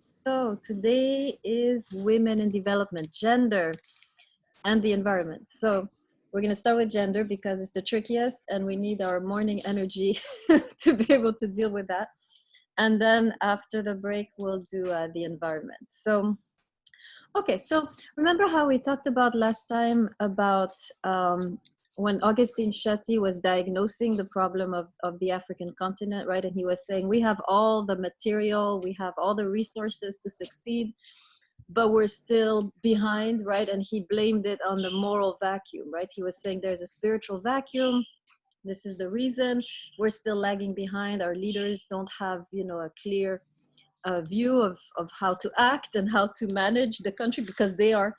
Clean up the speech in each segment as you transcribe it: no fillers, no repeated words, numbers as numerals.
So today is women in development, gender, and the environment. So we're going to start with gender because it's the trickiest and we need our morning energy to be able to deal with that. And then after the break, we'll do the environment. So, okay, so remember how we talked about last time about when Augustine Shetty was diagnosing the problem of the African continent, right? And he was saying, we have all the material, we have all the resources to succeed, but we're still behind, right? And he blamed it on the moral vacuum, right? He was saying there's a spiritual vacuum. This is the reason we're still lagging behind. Our leaders don't have, a clear view of how to act and how to manage the country because they are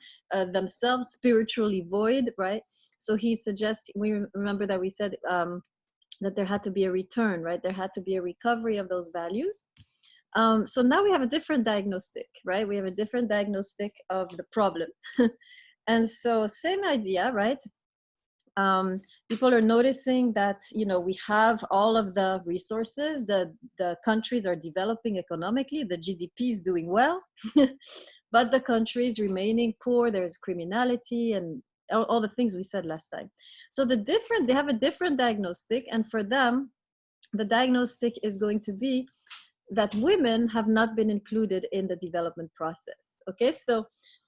themselves spiritually void, right? So he suggests, we remember that we said that there had to be a return, right? There had to be a recovery of those values. So now we have a different diagnostic, right? We have a different diagnostic of the problem. And so same idea, right? People are noticing that, we have all of the resources, the countries are developing economically, the GDP is doing well, but the country is remaining poor, there's criminality and all the things we said last time. So they have a different diagnostic, and for them, the diagnostic is going to be that women have not been included in the development process. Okay, so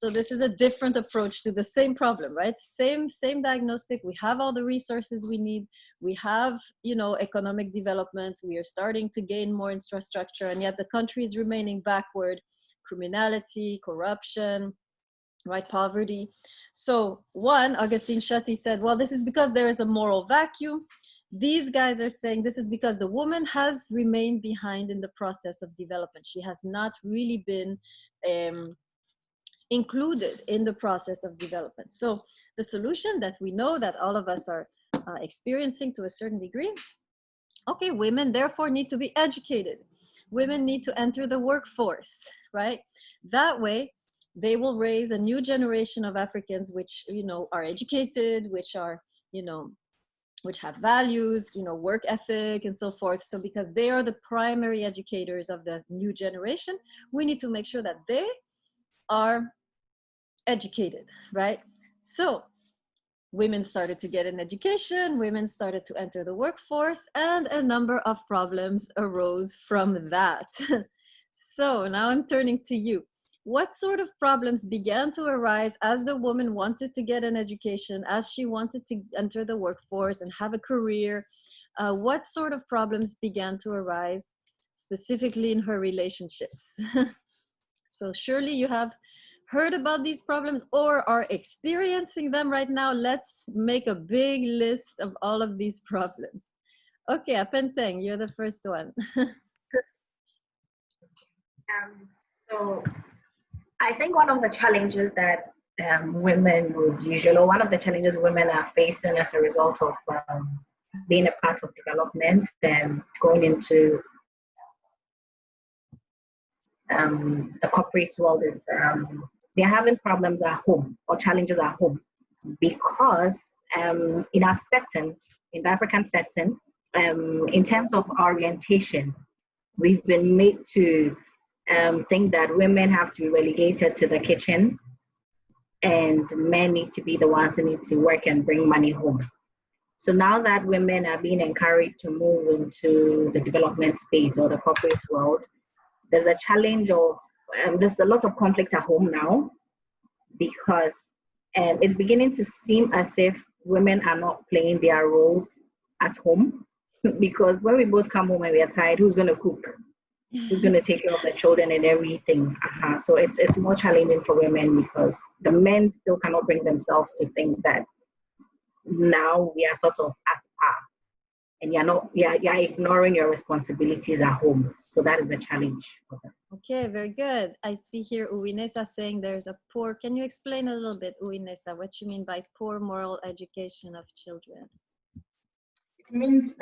this is a different approach to the same problem, right? Same diagnostic. We have all the resources we need. We have, economic development. We are starting to gain more infrastructure, and yet the country is remaining backward. Criminality, corruption, right? Poverty. So Augustine Shetty said, well, this is because there is a moral vacuum. These guys are saying this is because the woman has remained behind in the process of development. She has not really been included in the process of development. So the solution that we know that all of us are experiencing to a certain degree, okay, women therefore need to be educated. Women need to enter the workforce, right? That way, they will raise a new generation of Africans which, are educated, which are, which have values, work ethic and so forth. So because they are the primary educators of the new generation, we need to make sure that they are educated, right? So women started to get an education, women started to enter the workforce, and a number of problems arose from that. So now I'm turning to you. What sort of problems began to arise as the woman wanted to get an education, as she wanted to enter the workforce and have a career? What sort of problems began to arise specifically in her relationships? So surely you have heard about these problems or are experiencing them right now. Let's make a big list of all of these problems. Okay, Apenteng, you're the first one. So I think one of the challenges that women would usually, or one of the challenges women are facing as a result of being a part of development and going into the corporate world is they're having problems at home or challenges at home because in our setting, in the African setting, in terms of orientation, we've been made to think that women have to be relegated to the kitchen and men need to be the ones who need to work and bring money home. So now that women are being encouraged to move into the development space or the corporate world, there's a challenge of, there's a lot of conflict at home now because it's beginning to seem as if women are not playing their roles at home because when we both come home and we are tired, who's going to cook? Who's going to take care of the children and everything? So it's more challenging for women because the men still cannot bring themselves to think that now we are sort of at par and you're ignoring your responsibilities at home. So that is a challenge for them. Okay, very good. I see here Uwinesa saying there's a poor, can you explain a little bit, Uwinesa, what you mean by poor moral education of children? It means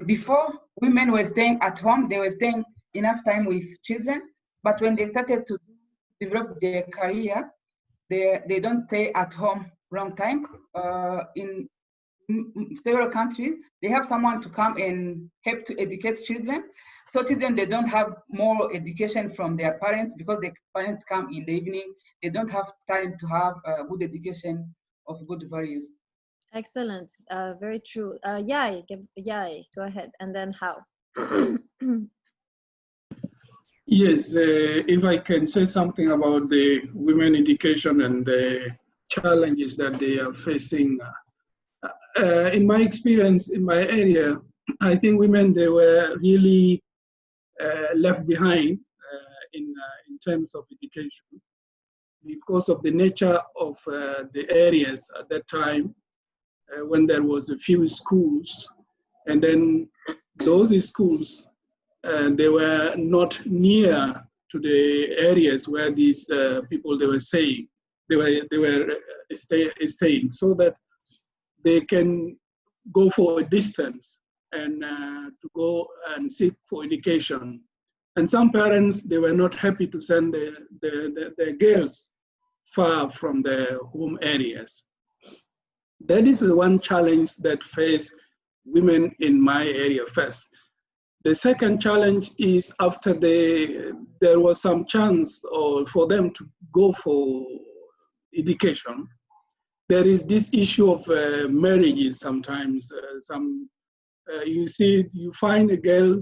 before women were staying at home, they were staying enough time with children, but when they started to develop their career, they don't stay at home long time. In several countries, they have someone to come and help to educate children. So children, they don't have more education from their parents because the parents come in the evening. They don't have time to have a good education of good values. Excellent. Very true. Yai, go ahead. And then how? Yes, if I can say something about the women education and the challenges that they are facing. In my experience, in my area, I think women, they were really left behind in terms of education because of the nature of the areas at that time when there was a few schools, and then those schools they were not near to the areas where these people they were staying, so that they can go for a distance and to go and seek for education. And some parents, they were not happy to send their girls far from their home areas. That is the one challenge that face women in my area first. The second challenge is after there was some chance or for them to go for education, there is this issue of marriages sometimes. You find a girl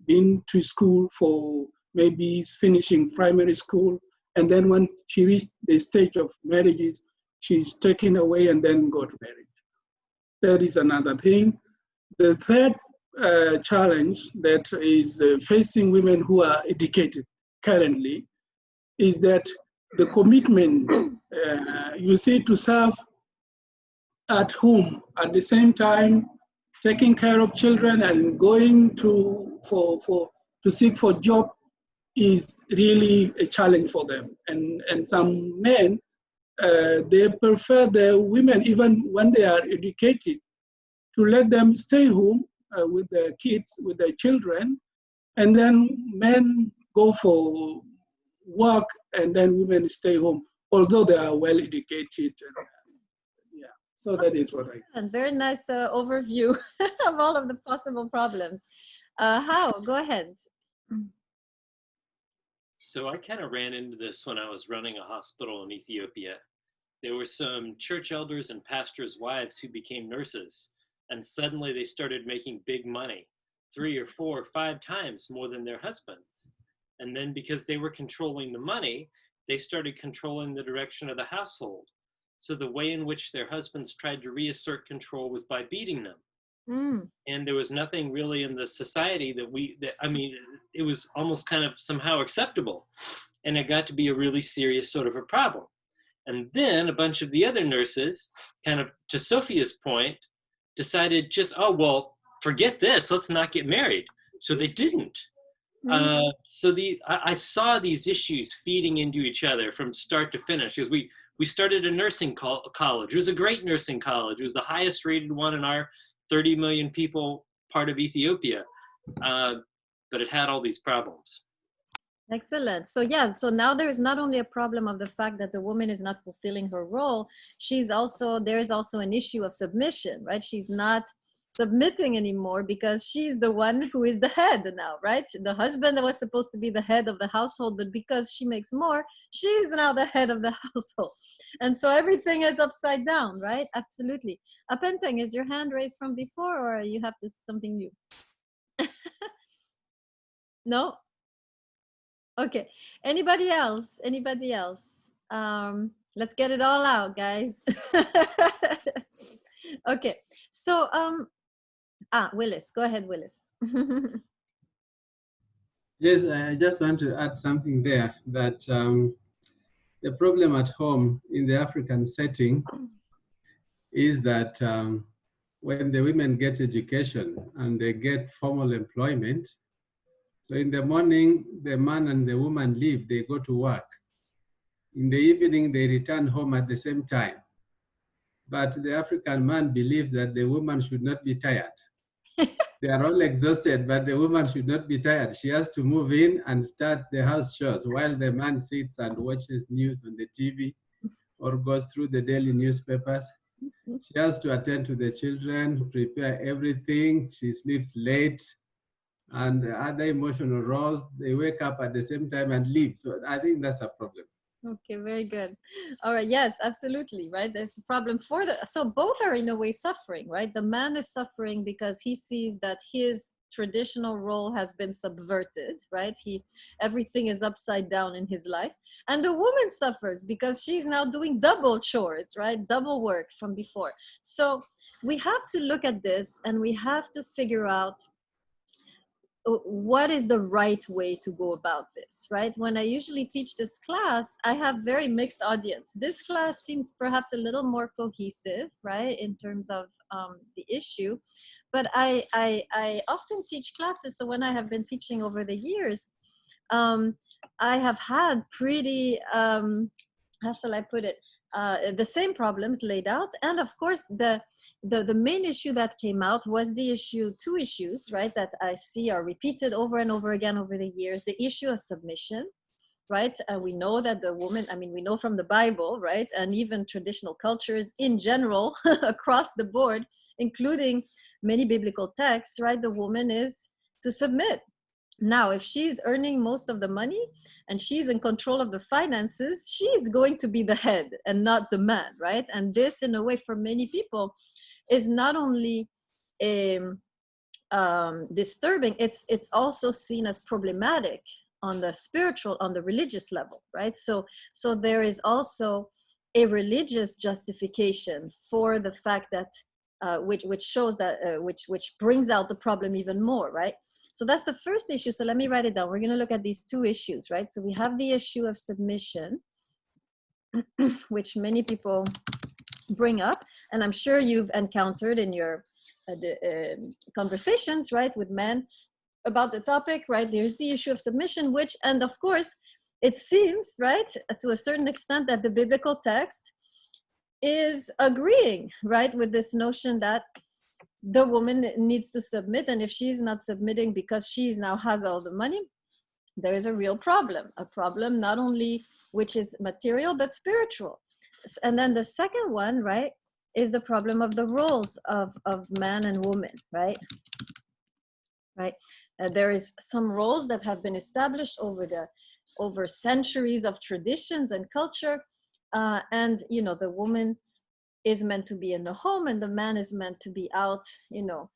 been to school for maybe finishing primary school, and then when she reached the stage of marriages, she's taken away and then got married. That is another thing. The third challenge that is facing women who are educated currently is that the commitment to serve at home at the same time taking care of children and going to seek for job is really a challenge for them. And some men they prefer the women, even when they are educated, to let them stay home with their kids, with their children, and then men go for work and then women stay home, although they are well educated. Yeah, so that is what I. And very nice overview of all of the possible problems. How? Go ahead. So I kind of ran into this when I was running a hospital in Ethiopia. There were some church elders and pastors' wives who became nurses, and suddenly they started making big money, 3 or 4 or 5 times more than their husbands. And then because they were controlling the money, they started controlling the direction of the household. So the way in which their husbands tried to reassert control was by beating them. And there was nothing really in the society it was almost kind of somehow acceptable. And it got to be a really serious sort of a problem. And then a bunch of the other nurses, kind of to Sophia's point, decided forget this, let's not get married. So they didn't. I saw these issues feeding into each other from start to finish, because we started a nursing college. It was a great nursing college. It was the highest rated one in our 30 million people part of Ethiopia, but it had all these problems. Excellent. So now there is not only a problem of the fact that the woman is not fulfilling her role, there is also an issue of submission, right? She's not submitting anymore because she's the one who is the head now, right? The husband was supposed to be the head of the household, but because she makes more, she is now the head of the household. And so everything is upside down, right? Absolutely. Apenteng, is your hand raised from before, or you have something new? No? Okay. Anybody else? Let's get it all out, guys. Okay. So, Willis, go ahead, Willis. Yes, I just want to add something there, that the problem at home in the African setting is that when the women get education and they get formal employment, so in the morning, the man and the woman leave, they go to work. In the evening, they return home at the same time. But the African man believes that the woman should not be tired. They are all exhausted, but the woman should not be tired. She has to move in and start the house chores while the man sits and watches news on the TV or goes through the daily newspapers. She has to attend to the children, prepare everything. She sleeps late. and the other emotional roles, they wake up at the same time and leave. So I think that's a problem. Okay, very good. All right, yes, absolutely, right? There's a problem for the, so both are in a way suffering, right? The man is suffering because he sees that his traditional role has been subverted, right? Everything is upside down in his life. And the woman suffers because she's now doing double chores, right? Double work from before. So we have to look at this and we have to figure out what is the right way to go about this, right? When I usually teach this class, I have very mixed audience. This class seems perhaps a little more cohesive, right, in terms of the issue. But I often teach classes, so when I have been teaching over the years, I have had pretty, how shall I put it, the same problems laid out. And of course, the main issue that came out was the issue, two issues, right, that I see are repeated over and over again over the years. The issue of submission, right? We know that the woman, I mean, we know from the Bible, right? And even traditional cultures in general, across the board, including many biblical texts, right? The woman is to submit. Now, if she's earning most of the money and she's in control of the finances, she's going to be the head and not the man, right? And this, in a way, for many people, is not only disturbing, it's also seen as problematic on the spiritual, on the religious level, right? So there is also a religious justification for the fact that which shows that which brings out the problem even more, right? So that's the first issue. So let me write it down. We're going to look at these two issues, right? So we have the issue of submission, which many people bring up, and I'm sure you've encountered in your conversations, right, with men about the topic, right? There's the issue of submission, which, and of course, it seems, right, to a certain extent that the biblical text is agreeing, right, with this notion that the woman needs to submit, and if she's not submitting because she now has all the money, there is a real problem, a problem not only which is material but spiritual. And then the second one, right, is the problem of the roles of man and woman, right? There is some roles that have been established over centuries of traditions and culture, and you know, the woman is meant to be in the home and the man is meant to be out, you know,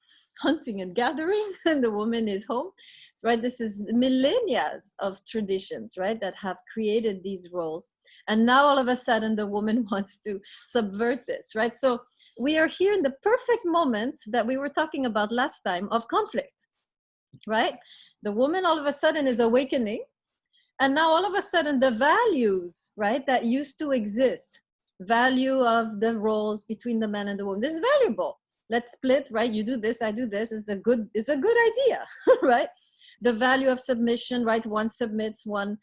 hunting and gathering, and the woman is home. So, right, this is millennia of traditions, right, that have created these roles. And now all of a sudden the woman wants to subvert this, right? So we are here in the perfect moment that we were talking about last time of conflict, right? The woman all of a sudden is awakening, and now all of a sudden the values, right, that used to exist, value of the roles between the man and the woman, this is valuable. Let's split, right? You do this, I do this. It's a good idea, right? The value of submission, right? One submits, one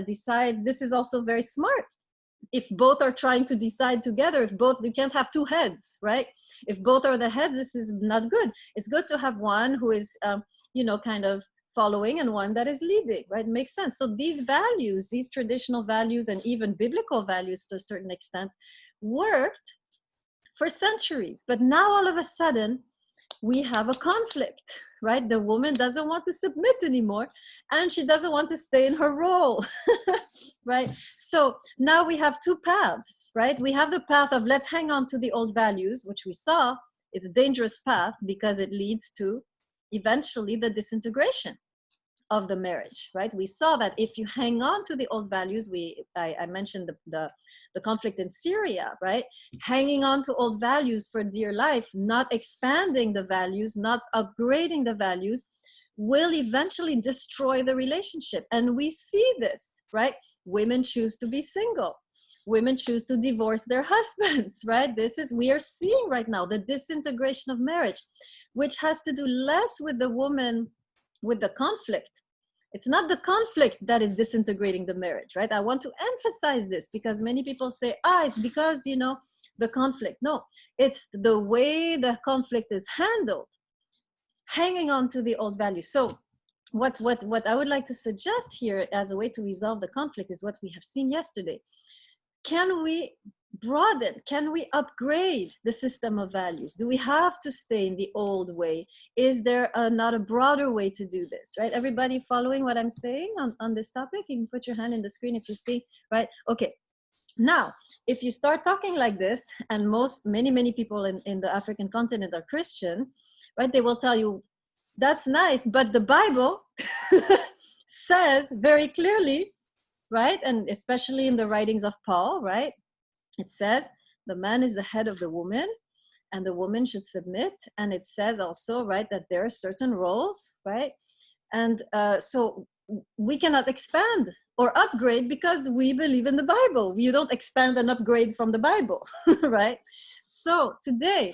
decides. This is also very smart. If both are trying to decide together, if both, you can't have two heads, right? If both are the heads, this is not good. It's good to have one who is, you know, kind of following and one that is leading, right? Makes sense. So these values, these traditional values and even biblical values to a certain extent worked for centuries. But now all of a sudden we have a conflict, right? The woman doesn't want to submit anymore and she doesn't want to stay in her role, right? So now we have two paths, right? We have the path of let's hang on to the old values, which we saw is a dangerous path because it leads to eventually the disintegration of the marriage, right? We saw that if you hang on to the old values, I mentioned the conflict in Syria, right? Hanging on to old values for dear life, not expanding the values, not upgrading the values, will eventually destroy the relationship. And we see this, right? Women choose to be single. Women choose to divorce their husbands, right? We are seeing right now the disintegration of marriage, which has to do less with the woman, with the conflict. It's not the conflict that is disintegrating the marriage, right? I want to emphasize this because many people say, it's because, you know, the conflict. No, it's the way the conflict is handled, hanging on to the old values. So what I would like to suggest here as a way to resolve the conflict is what we have seen yesterday. Can we broaden? Can we upgrade the system of values? Do we have to stay in the old way? Is there not a broader way to do this, right? Everybody following what I'm saying on this topic? You can put your hand in the screen if you see, right? Okay. Now, if you start talking like this, and many people in the African continent are Christian, right? They will tell you, that's nice, but the Bible says very clearly, right? And especially in the writings of Paul, right? It says the man is the head of the woman and the woman should submit. And it says also, right, that there are certain roles, right? And so we cannot expand or upgrade because we believe in the Bible. You don't expand and upgrade from the Bible, right? So today,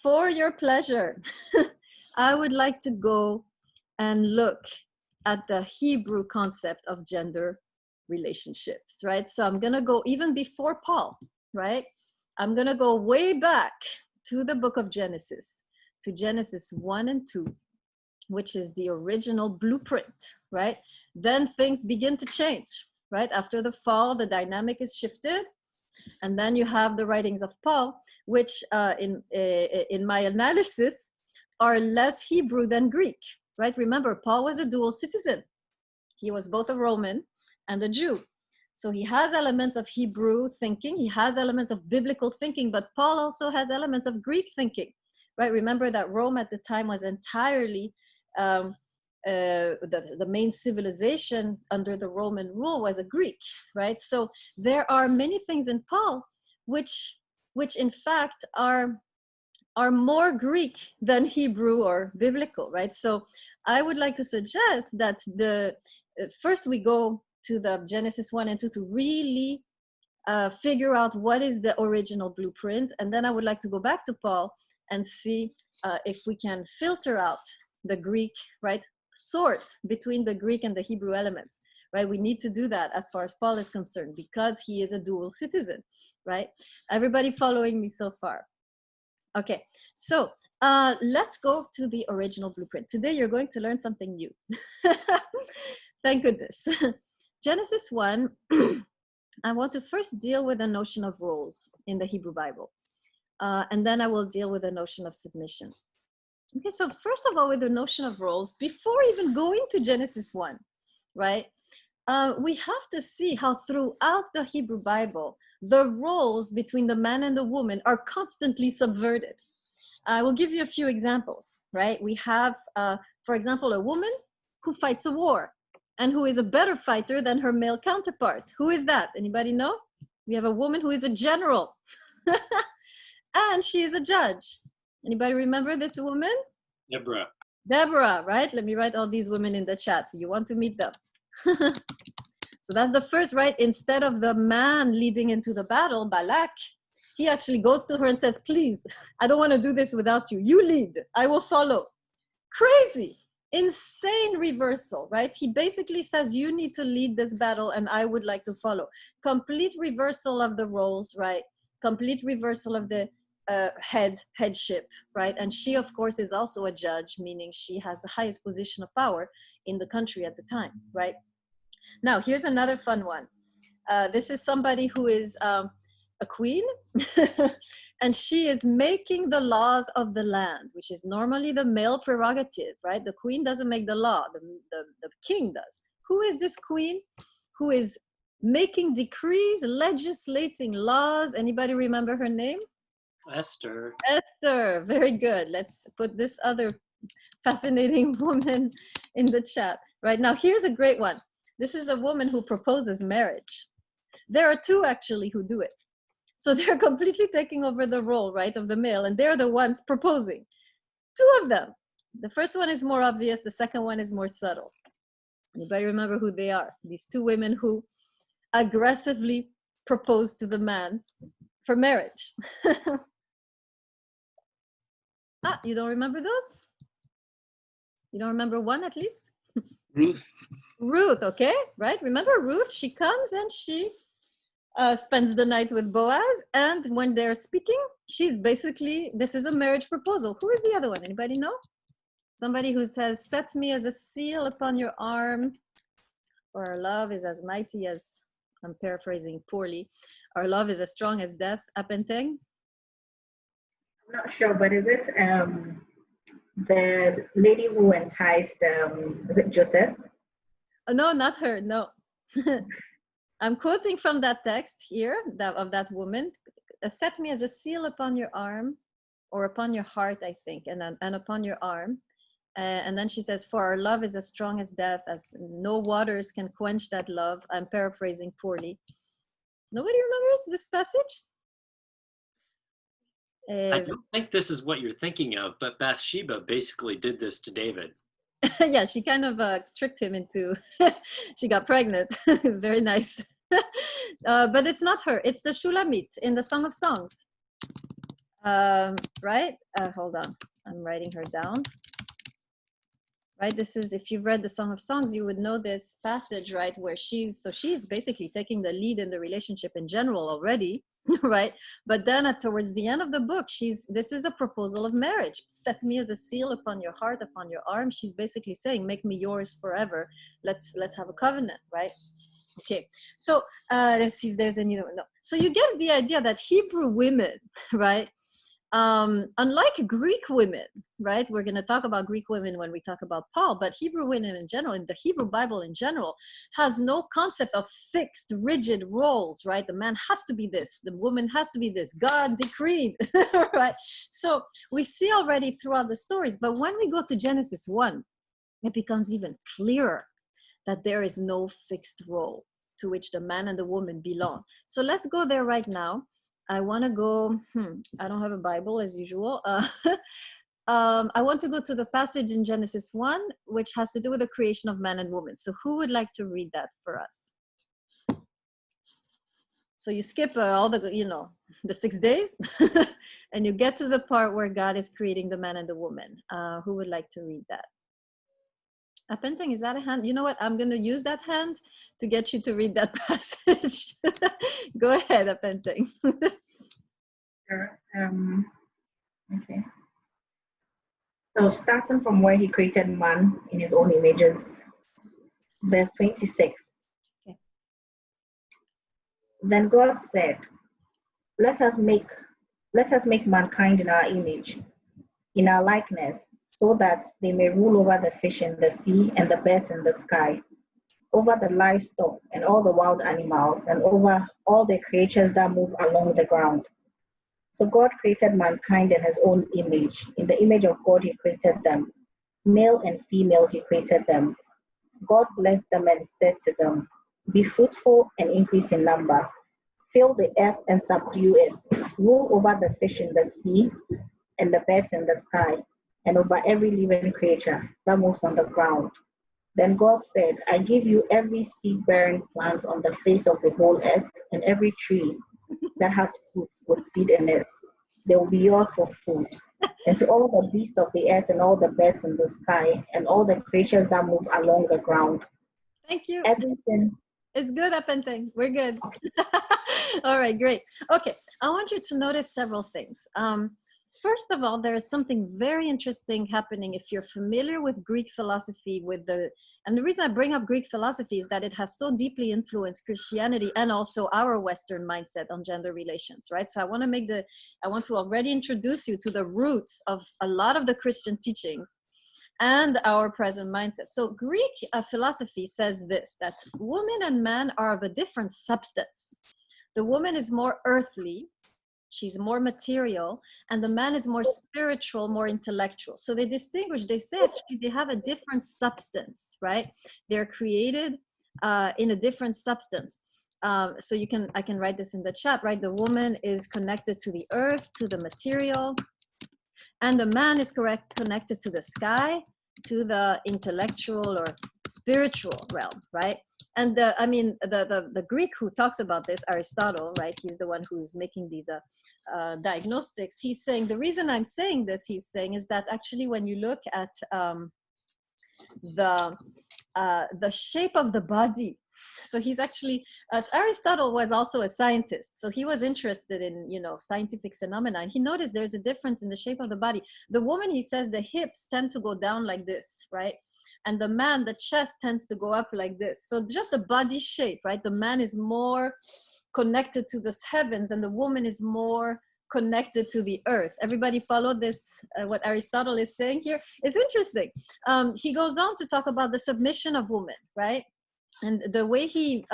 for your pleasure, I would like to go and look at the Hebrew concept of gender relationships, right? So I'm going to go even before Paul, right? I'm going to go way back to the book of Genesis, to Genesis 1 and 2, which is the original blueprint, right? Then things begin to change, right? After the fall, the dynamic is shifted. And then you have the writings of Paul, which in my analysis are less Hebrew than Greek, right? Remember, Paul was a dual citizen. He was both a Roman and a Jew. So he has elements of Hebrew thinking. He has elements of biblical thinking, but Paul also has elements of Greek thinking, right? Remember that Rome at the time was entirely, the main civilization under the Roman rule was a Greek, right? So there are many things in Paul which in fact are more Greek than Hebrew or biblical, right? So I would like to suggest that first we go to the Genesis 1 and 2 to really figure out what is the original blueprint. And then I would like to go back to Paul and see if we can filter out the Greek, right? Sort between the Greek and the Hebrew elements, right? We need to do that as far as Paul is concerned because he is a dual citizen, right? Everybody following me so far? Okay, so let's go to the original blueprint. Today you're going to learn something new. Thank goodness. Genesis 1, I want to first deal with the notion of roles in the Hebrew Bible. And then I will deal with the notion of submission. Okay, so first of all, with the notion of roles, before even going to Genesis 1, right? We have to see how throughout the Hebrew Bible, the roles between the man and the woman are constantly subverted. I will give you a few examples, right? We have, for example, a woman who fights a war and who is a better fighter than her male counterpart. Who is that? Anybody know? We have a woman who is a general and she is a judge. Anybody remember this woman? Deborah. Deborah, right? Let me write all these women in the chat. You want to meet them. So that's the first, right? Instead of the man leading into the battle, Balak, he actually goes to her and says, please, I don't want to do this without you. You lead, I will follow. Crazy, insane reversal, right? He basically says, you need to lead this battle and I would like to follow. Complete reversal of the roles, right? Complete reversal of the headship, right? And she, of course, is also a judge, meaning she has the highest position of power in the country at the time, right? Now, here's another fun one. This is somebody who is a queen, and she is making the laws of the land, which is normally the male prerogative, right? The queen doesn't make the law, the king does. Who is this queen who is making decrees, legislating laws? Anybody remember her name? Esther. Esther, very good. Let's put this other fascinating woman in the chat. Right now, here's a great one. This is a woman who proposes marriage. There are two actually who do it. So they're completely taking over the role, right, of the male, and they're the ones proposing. Two of them. The first one is more obvious. The second one is more subtle. Anybody remember who they are? These two women who aggressively propose to the man for marriage. You don't remember those? You don't remember one at least? Ruth. Ruth, okay, right? Remember Ruth? She comes and she spends the night with Boaz, and when they're speaking, she's basically, this is a marriage proposal. Who is the other one? Anybody know? Somebody who says, set me as a seal upon your arm, for our love is as mighty as I'm paraphrasing poorly. Our love is as strong as death. Apenteng? I'm not sure, but is it the lady who enticed, is it Joseph? Oh, no, not her. No. I'm quoting from that text here of that woman. Set me as a seal upon your arm, or upon your heart, I think, and upon your arm. And then she says, for our love is as strong as death, as no waters can quench that love. I'm paraphrasing poorly. Nobody remembers this passage? I don't think this is what you're thinking of, but Bathsheba basically did this to David. Yeah, she kind of tricked him into, she got pregnant. Very nice. But it's not her. It's the Shulamite in the Song of Songs. Right? Hold on. I'm writing her down. Right? This is, if you've read the Song of Songs, you would know this passage, right? Where she's basically taking the lead in the relationship in general already, right? But then towards the end of the book, this is a proposal of marriage. Set me as a seal upon your heart, upon your arm. She's basically saying, make me yours forever. Let's have a covenant, right? Okay, so let's see if there's any, no. So you get the idea that Hebrew women, right? Unlike Greek women, right? We're going to talk about Greek women when we talk about Paul, but Hebrew women in general, in the Hebrew Bible in general, has no concept of fixed, rigid roles, right? The man has to be this, the woman has to be this, God decreed, right? So we see already throughout the stories, but when we go to Genesis 1, it becomes even clearer that there is no fixed role to which the man and the woman belong. So let's go there right now. I want to go, I don't have a Bible as usual. I want to go to the passage in Genesis 1, which has to do with the creation of man and woman. So who would like to read that for us? So you skip all the, the 6 days, and you get to the part where God is creating the man and the woman. Who would like to read that? Apenteng, is that a hand? You know what? I'm going to use that hand to get you to read that passage. Go ahead, Apenteng. Sure. Okay. So starting from where he created man in his own images, verse 26. Okay. Then God said, let us make mankind in our image, in our likeness, so that they may rule over the fish in the sea and the birds in the sky, over the livestock and all the wild animals, and over all the creatures that move along the ground. So God created mankind in his own image. In the image of God, he created them. Male and female, he created them. God blessed them and said to them, be fruitful and increase in number. Fill the earth and subdue it. Rule over the fish in the sea and the birds in the sky, and over every living creature that moves on the ground. Then God said, I give you every seed-bearing plant on the face of the whole earth, and every tree that has fruits with seed in it. They will be yours for food. And to all the beasts of the earth and all the birds in the sky and all the creatures that move along the ground. Thank you. Everything. It's good, Apenteng. We're good. All right, great. Okay, I want you to notice several things. First of all, there is something very interesting happening if you're familiar with Greek philosophy, and the reason I bring up Greek philosophy is that it has so deeply influenced Christianity and also our Western mindset on gender relations, right? So I want to already introduce you to the roots of a lot of the Christian teachings and our present mindset. So Greek philosophy says this, that woman and man are of a different substance. The woman is more earthly, she's more material, and the man is more spiritual, more intellectual. So they distinguish, they say actually they have a different substance, right? They're created in a different substance. So I can write this in the chat, right? The woman is connected to the earth, to the material, and the man is connected to the sky, to the intellectual or spiritual realm, right? And the Greek who talks about this, Aristotle, right? He's the one who's making these diagnostics. He's saying, the reason I'm saying this, he's saying, is that actually when you look at the shape of the body, so he's actually, as Aristotle was also a scientist, so he was interested in, scientific phenomena. And he noticed there's a difference in the shape of the body. The woman, he says, the hips tend to go down like this, right? And the man, the chest tends to go up like this. So just the body shape, right? The man is more connected to the heavens and the woman is more connected to the earth. Everybody follow this, what Aristotle is saying here? It's interesting. He goes on to talk about the submission of women, right? And the way he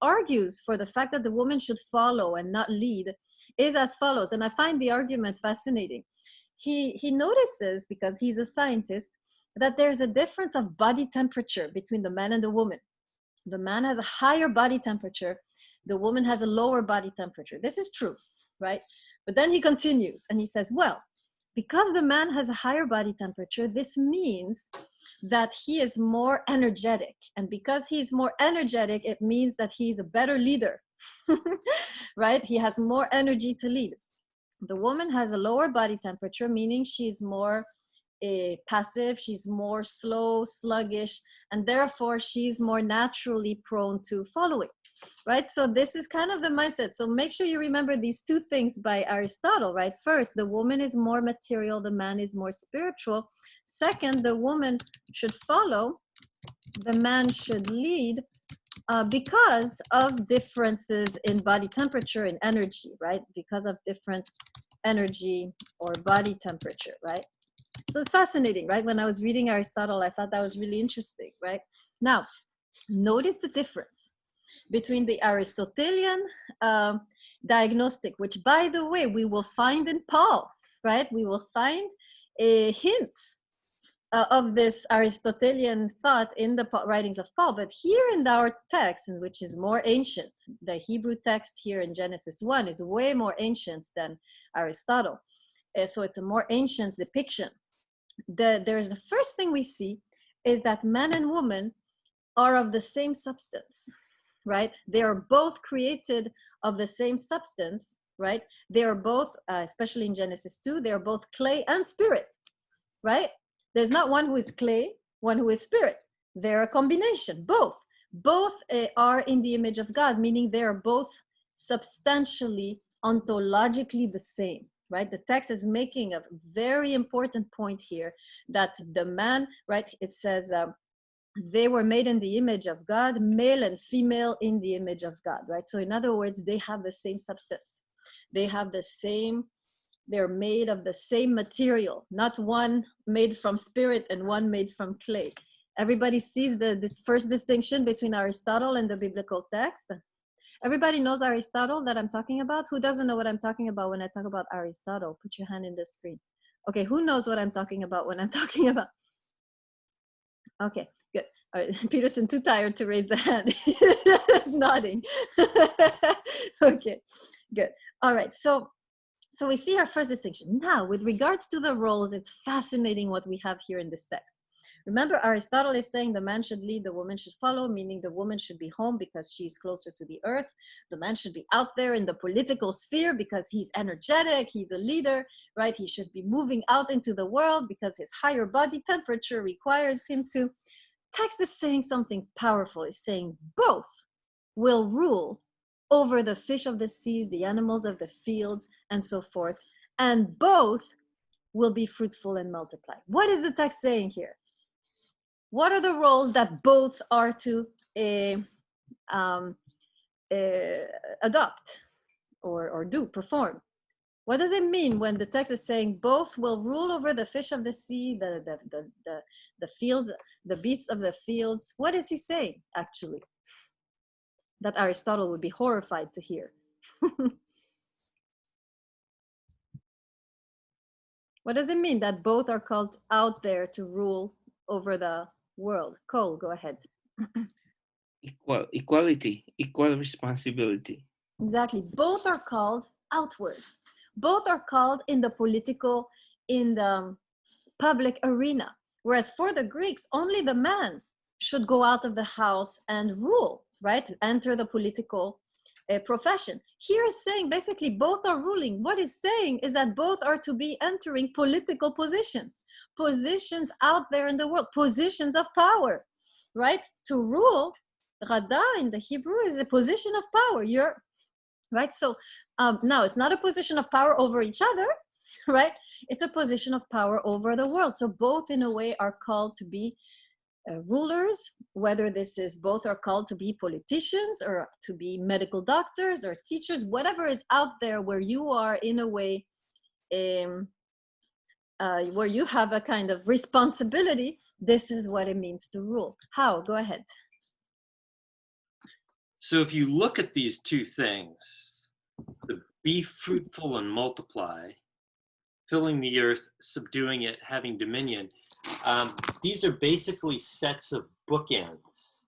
argues for the fact that the woman should follow and not lead is as follows. And I find the argument fascinating. He notices, because he's a scientist, that there's a difference of body temperature between the man and the woman. The man has a higher body temperature. The woman has a lower body temperature. This is true, right? But then he continues and he says, well, because the man has a higher body temperature, this means that he is more energetic. And because he's more energetic, it means that he's a better leader, right? He has more energy to lead. The woman has a lower body temperature, meaning she's more passive, she's more slow, sluggish, and therefore she's more naturally prone to following, right? So this is kind of the mindset. So make sure you remember these two things by Aristotle, right? First, the woman is more material, the man is more spiritual. Second, the woman should follow, the man should lead, because of differences in body temperature and energy, right? Because of different energy or body temperature, right? So it's fascinating, right? When I was reading Aristotle, I thought that was really interesting, right? Now, notice the difference between the Aristotelian diagnostic, which, by the way, we will find in Paul, right? We will find hints of this Aristotelian thought in the writings of Paul. But here in our text, which is more ancient, the Hebrew text here in Genesis 1 is way more ancient than Aristotle. So it's a more ancient depiction. There's the first thing we see is that man and woman are of the same substance, right? They are both created of the same substance, right? They are both, especially in Genesis 2, they are both clay and spirit, right? There's not one who is clay, one who is spirit. They're a combination, both. Both are in the image of God, meaning they are both substantially, ontologically the same, right? The text is making a very important point here that the man, right? It says, they were made in the image of God, male and female in the image of God, right? So in other words, they have the same substance. They have the same, they're made of the same material, not one made from spirit and one made from clay. Everybody sees this first distinction between Aristotle and the biblical text. Everybody knows Aristotle that I'm talking about? Who doesn't know what I'm talking about when I talk about Aristotle? Put your hand in the screen. Okay, who knows what I'm talking about when I'm talking about? Okay, good. All right, Peterson, too tired to raise the hand. He's nodding. Okay, good. All right, so we see our first distinction. Now, with regards to the roles, it's fascinating what we have here in this text. Remember, Aristotle is saying the man should lead, the woman should follow, meaning the woman should be home because she's closer to the earth. The man should be out there in the political sphere because he's energetic, he's a leader, right? He should be moving out into the world because his higher body temperature requires him to. Text is saying something powerful. It's saying both will rule over the fish of the seas, the animals of the fields, and so forth. And both will be fruitful and multiply. What is the text saying here? What are the roles that both are to adopt or perform? What does it mean when the text is saying both will rule over the fish of the sea, the fields, the beasts of the fields? What is he saying, actually? That Aristotle would be horrified to hear. What does it mean that both are called out there to rule over the world? Cole, go ahead. Equality, equal responsibility. Exactly. Both are called outward. Both are called in the political, in the public arena. Whereas for the Greeks, only the man should go out of the house and rule, right? Enter the political profession. Here is saying basically both are ruling. What is saying is that both are to be entering political positions, positions out there in the world, positions of power, right? To rule, Rada in the Hebrew is a position of power. You're right. So now it's not a position of power over each other, right? It's a position of power over the world. So both in a way are called to be rulers, whether this is both are called to be politicians or to be medical doctors or teachers, whatever is out there where you are in a way where you have a kind of responsibility, this is what it means to rule. How? Go ahead. So if you look at these two things, the be fruitful and multiply, filling the earth, subduing it, having dominion, these are basically sets of bookends.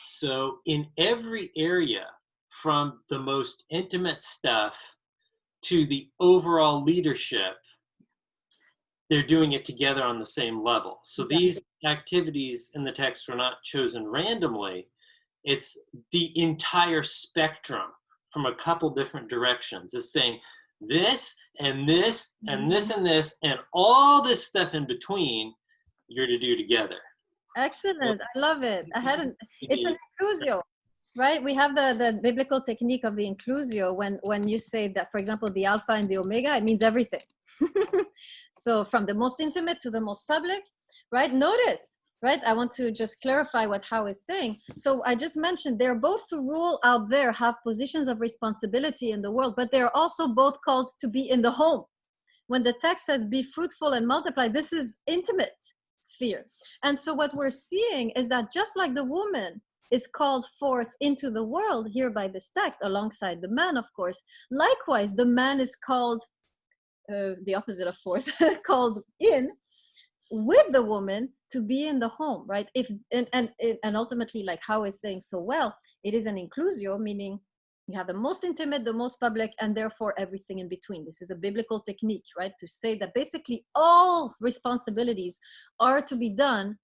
So in every area, from the most intimate stuff to the overall leadership, they're doing it together on the same level. So these activities in the text were not chosen randomly. It's the entire spectrum from a couple different directions. It's saying this and this and this and this and all this stuff in between you're to do together. Excellent. I love it. It's an inclusio, right? We have the biblical technique of the inclusio when you say that, for example, the alpha and the omega, it means everything. So from the most intimate to the most public, right? Notice, right? I want to just clarify what Hao is saying. So I just mentioned they're both to rule out there, have positions of responsibility in the world, but they're also both called to be in the home. When the text says be fruitful and multiply, this is intimate sphere. And so what we're seeing is that just like the woman is called forth into the world here by this text, alongside the man, of course, likewise, the man is called, the opposite of forth, called in with the woman to be in the home, right? And ultimately, like Hao is saying so well, it is an inclusio, meaning you have the most intimate, the most public, and therefore everything in between. This is a biblical technique, right? To say that basically all responsibilities are to be done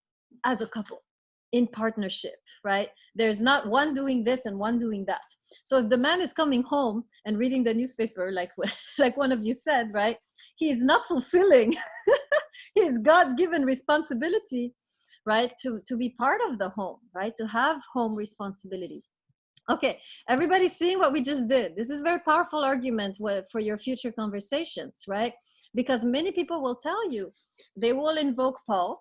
as a couple, in partnership, right? There's not one doing this and one doing that. So if the man is coming home and reading the newspaper, like one of you said, right? He is not fulfilling his God-given responsibility, right? To be part of the home, right? To have home responsibilities. Okay, everybody seeing what we just did. This is a very powerful argument for your future conversations, right? Because many people will tell you, they will invoke Paul.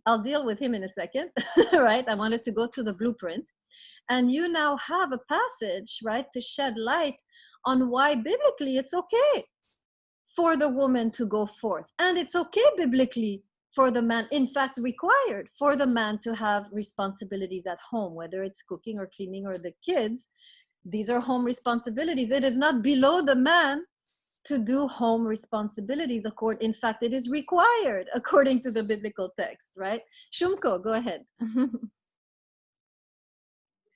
I'll deal with him in a second, right? I wanted to go to the blueprint. And you now have a passage, right, to shed light on why biblically it's okay for the woman to go forth. And it's okay biblically for the man, in fact, required for the man to have responsibilities at home, whether it's cooking or cleaning or the kids. These are home responsibilities. It is not below the man to do home responsibilities. In fact, it is required according to the biblical text, right? Shumko, go ahead.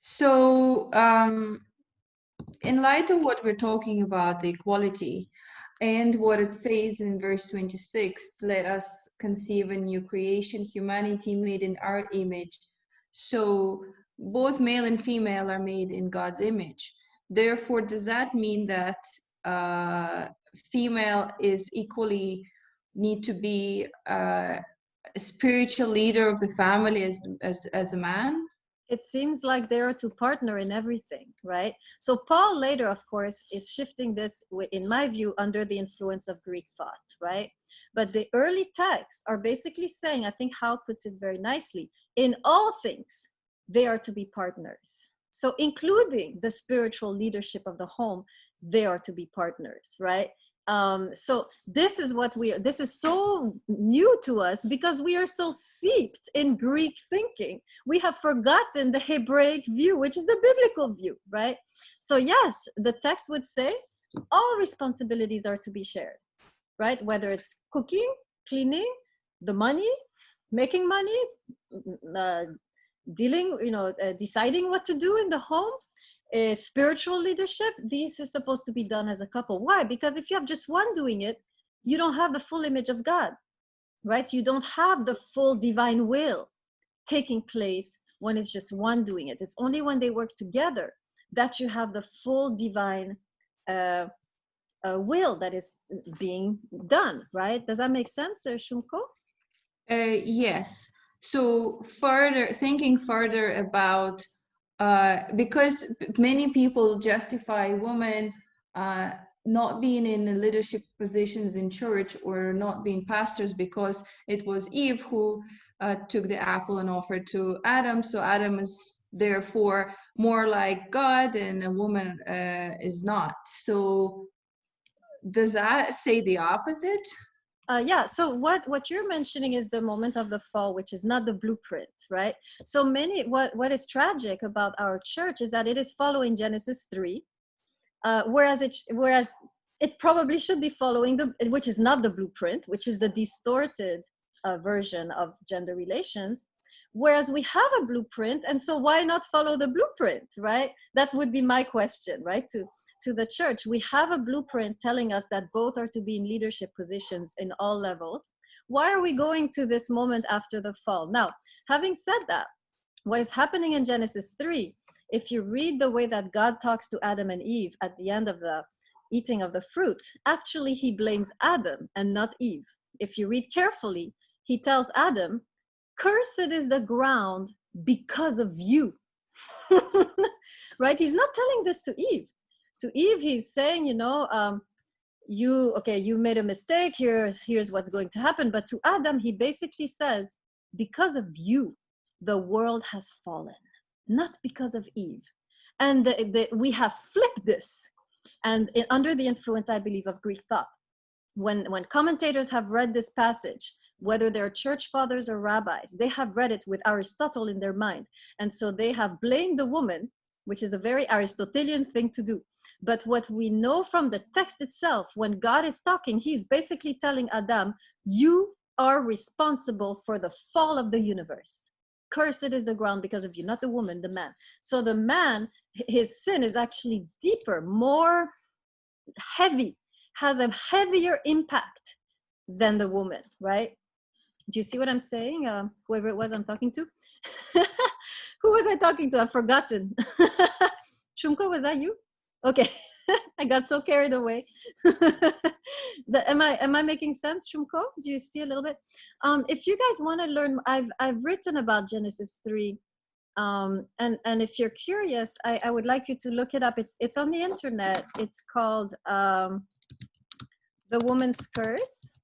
So in light of what we're talking about, the equality, and what it says in verse 26, let us conceive a new creation, humanity made in our image. So both male and female are made in God's image. Therefore, does that mean that female is equally need to be a spiritual leader of the family as a man? It seems like they are to partner in everything, right? So Paul later, of course, is shifting this, in my view, under the influence of Greek thought, right? But the early texts are basically saying, I think Hao puts it very nicely, in all things, they are to be partners. So including the spiritual leadership of the home, they are to be partners, right? So this is so new to us because we are so steeped in Greek thinking. We have forgotten the Hebraic view, which is the biblical view, right? So yes, the text would say all responsibilities are to be shared, right? Whether it's cooking, cleaning, the money, making money, deciding what to do in the home, spiritual leadership, this is supposed to be done as a couple. Why? Because if you have just one doing it, you don't have the full image of God, right? You don't have the full divine will taking place when it's just one doing it. It's only when they work together that you have the full divine will that is being done, right? Does that make sense, Shumko? Yes. So thinking further about because many people justify women not being in the leadership positions in church or not being pastors because it was Eve who took the apple and offered to Adam. So Adam is therefore more like God and a woman is not. So does that say the opposite? Yeah, so what you're mentioning is the moment of the fall, which is not the blueprint, right? So what is tragic about our church is that it is following Genesis 3, whereas it probably should be following which is not the blueprint, which is the distorted version of gender relations. Whereas we have a blueprint, and so why not follow the blueprint, right? That would be my question, right? To the church, we have a blueprint telling us that both are to be in leadership positions in all levels. Why are we going to this moment after the fall? Now, having said that, what is happening in Genesis 3, if you read the way that God talks to Adam and Eve at the end of the eating of the fruit, actually he blames Adam and not Eve. If you read carefully, he tells Adam, "Cursed is the ground because of you." Right? He's not telling this to Eve. To Eve, he's saying, you made a mistake, here's what's going to happen. But to Adam, he basically says, because of you, the world has fallen, not because of Eve. And we have flipped this. And under the influence, I believe, of Greek thought, when commentators have read this passage, whether they're church fathers or rabbis, they have read it with Aristotle in their mind. And so they have blamed the woman, which is a very Aristotelian thing to do. But what we know from the text itself, when God is talking, he's basically telling Adam, you are responsible for the fall of the universe. Cursed is the ground because of you, not the woman, the man. So the man, his sin is actually deeper, more heavy, has a heavier impact than the woman, right? Do you see what I'm saying? Whoever it was I'm talking to. Who was I talking to? I've forgotten. Shumko, was that you? Okay. I got so carried away. Am I making sense, Shumko? Do you see a little bit? If you guys want to learn, I've written about Genesis 3. And if you're curious, I would like you to look it up. It's on the internet. It's called The Woman's Curse.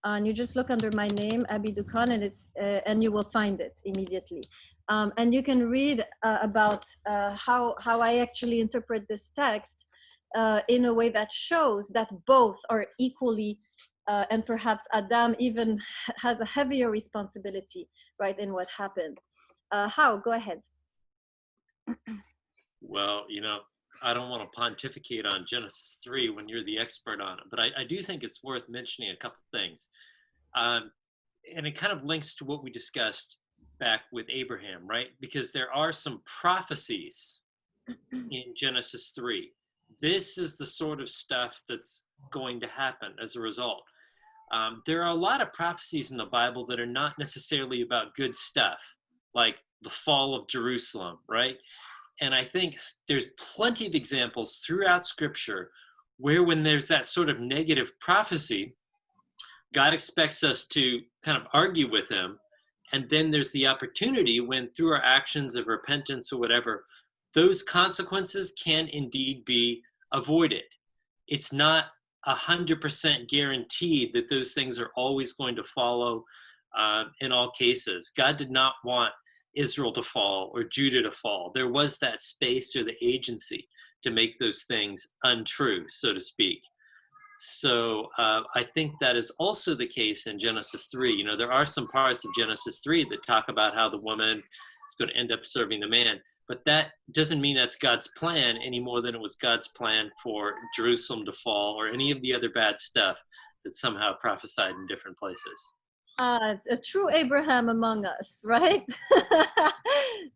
And you just look under my name, Abby Dukan, and you will find it immediately. And you can read about how I actually interpret this text in a way that shows that both are equally, and perhaps Adam even has a heavier responsibility, right, in what happened. How? Go ahead. Well, I don't want to pontificate on Genesis 3 when you're the expert on it, but I do think it's worth mentioning a couple things. And it kind of links to what we discussed back with Abraham, right? Because there are some prophecies in Genesis 3. This is the sort of stuff that's going to happen as a result. There are a lot of prophecies in the Bible that are not necessarily about good stuff, like the fall of Jerusalem, right? And I think there's plenty of examples throughout Scripture where when there's that sort of negative prophecy, God expects us to kind of argue with him. And then there's the opportunity when through our actions of repentance or whatever, those consequences can indeed be avoided. It's not 100% guaranteed that those things are always going to follow in all cases. God did not want Israel to fall or Judah to fall. There was that space or the agency to make those things untrue, so to speak. So I think that is also the case in Genesis 3. There are some parts of Genesis 3 that talk about how the woman is going to end up serving the man, but that doesn't mean that's God's plan any more than it was God's plan for Jerusalem to fall or any of the other bad stuff that's somehow prophesied in different places. A true Abraham among us, right?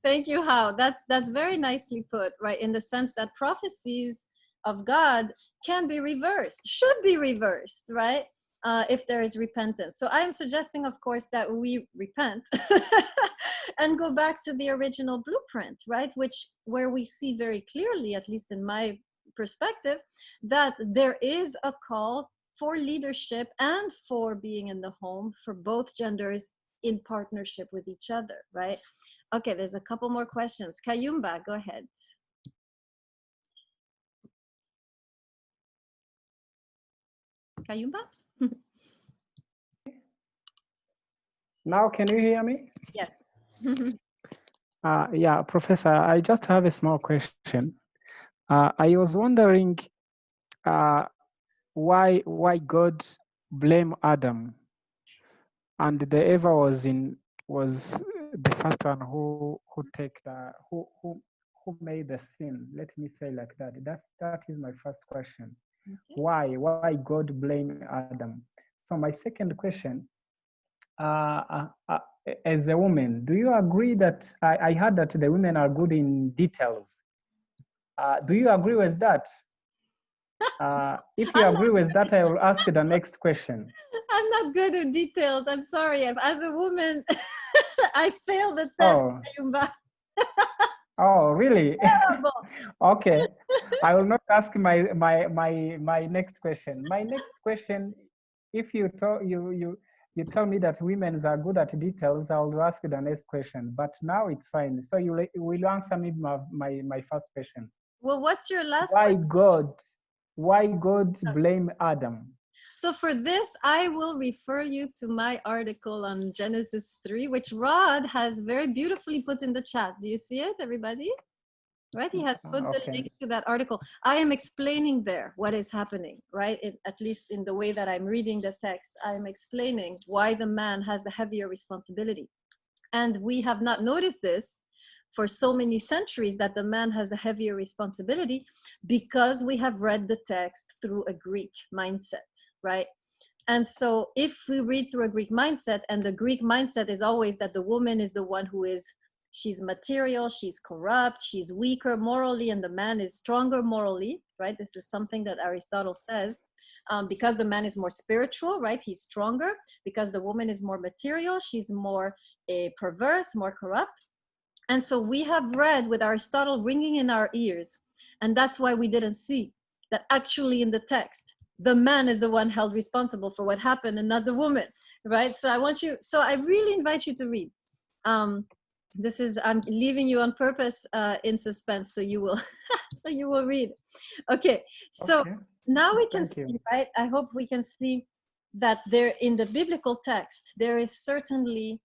Thank you, Hao. That's very nicely put, right? In the sense that prophecies of God can be reversed, should be reversed, right? If there is repentance. So I'm suggesting, of course, that we repent and go back to the original blueprint, right? Where we see very clearly, at least in my perspective, that there is a call for leadership and for being in the home for both genders in partnership with each other, right? Okay, there's a couple more questions. Kayumba, go ahead. Kayumba? Now, can you hear me? Yes. Yeah, Professor, I just have a small question. I was wondering why God blame Adam, and the Eva was the first one who take the who made the sin. Let me say like that. That is my first question. Okay. Why God blame Adam? So my second question. As a woman, do you agree that I heard that the women are good in details? Do you agree with that? If you agree with that, I will ask the next question. I'm not good at details. I'm sorry. As a woman, I failed the test. Oh, Kayumba. oh, really? Terrible. Okay, I will not ask my next question. My next question, if you tell me that women are good at details, I will ask the next question. But now it's fine. So you will answer me my first question. Well, what's your last Why question? God? Why God blame Adam? So for this, I will refer you to my article on Genesis 3, which Rod has very beautifully put in the chat. Do you see it, everybody? Right, he has put the link to that article. I am explaining there what is happening, right? At least in the way that I'm reading the text, I'm explaining why the man has the heavier responsibility. And we have not noticed this for so many centuries, that the man has a heavier responsibility, because we have read the text through a Greek mindset, right? And so if we read through a Greek mindset, and the Greek mindset is always that the woman is the one who is, she's material, she's corrupt, she's weaker morally, and the man is stronger morally, right? This is something that Aristotle says. Because the man is more spiritual, right? He's stronger. Because the woman is more material, she's more perverse, more corrupt. And so we have read with Aristotle ringing in our ears. And that's why we didn't see that actually in the text, the man is the one held responsible for what happened and not the woman, right? So I really invite you to read. This is, I'm leaving you on purpose in suspense, so you will, so you will read. Okay, so Okay. now we can Thank you. see, right? I hope we can see that there in the biblical text, there is certainly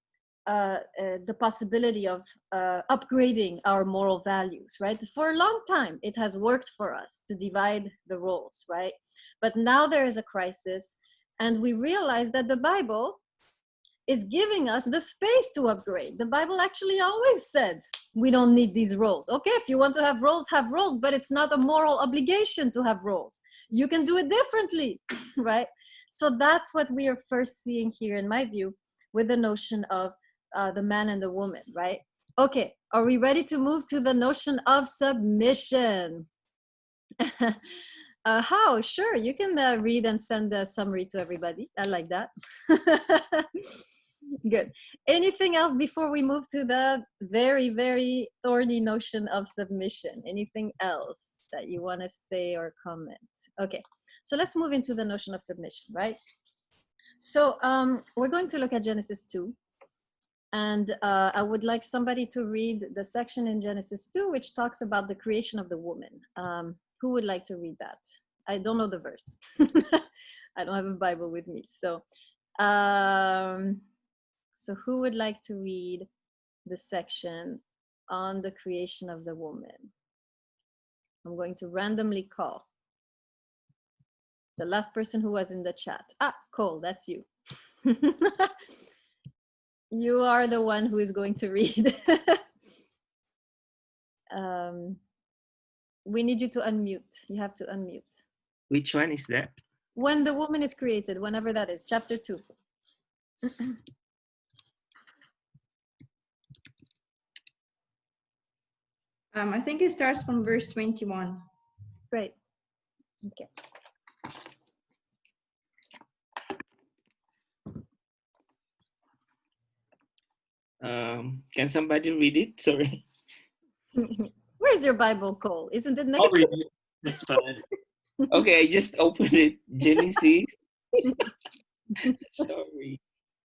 the possibility of upgrading our moral values, right? For a long time, it has worked for us to divide the roles, right? But now there is a crisis, and we realize that the Bible is giving us the space to upgrade. The Bible actually always said, we don't need these roles. Okay, if you want to have roles, but it's not a moral obligation to have roles. You can do it differently, right? So that's what we are first seeing here, in my view, with the notion of the man and the woman, right? Okay, are we ready to move to the notion of submission? How? Sure, you can read and send a summary to everybody. I like that. Good. Anything else before we move to the very, very thorny notion of submission? Anything else that you want to say or comment? Okay, so let's move into the notion of submission, right? So we're going to look at Genesis 2. And I would like somebody to read the section in Genesis 2, which talks about the creation of the woman. Who would like to read that? I don't know the verse. I don't have a Bible with me. So who would like to read the section on the creation of the woman? I'm going to randomly call. The last person who was in the chat. Ah, Cole, that's you. You are the one who is going to read. We need you to unmute. You have to unmute. Which one is that? When the woman is created, whenever that is, chapter 2. I think it starts from verse 21. Great. Okay. Can somebody read it? Sorry. Where's your Bible, Cole? Isn't it next I'll to read it. That's fine. Okay, I just opened it. Genesis. Sorry.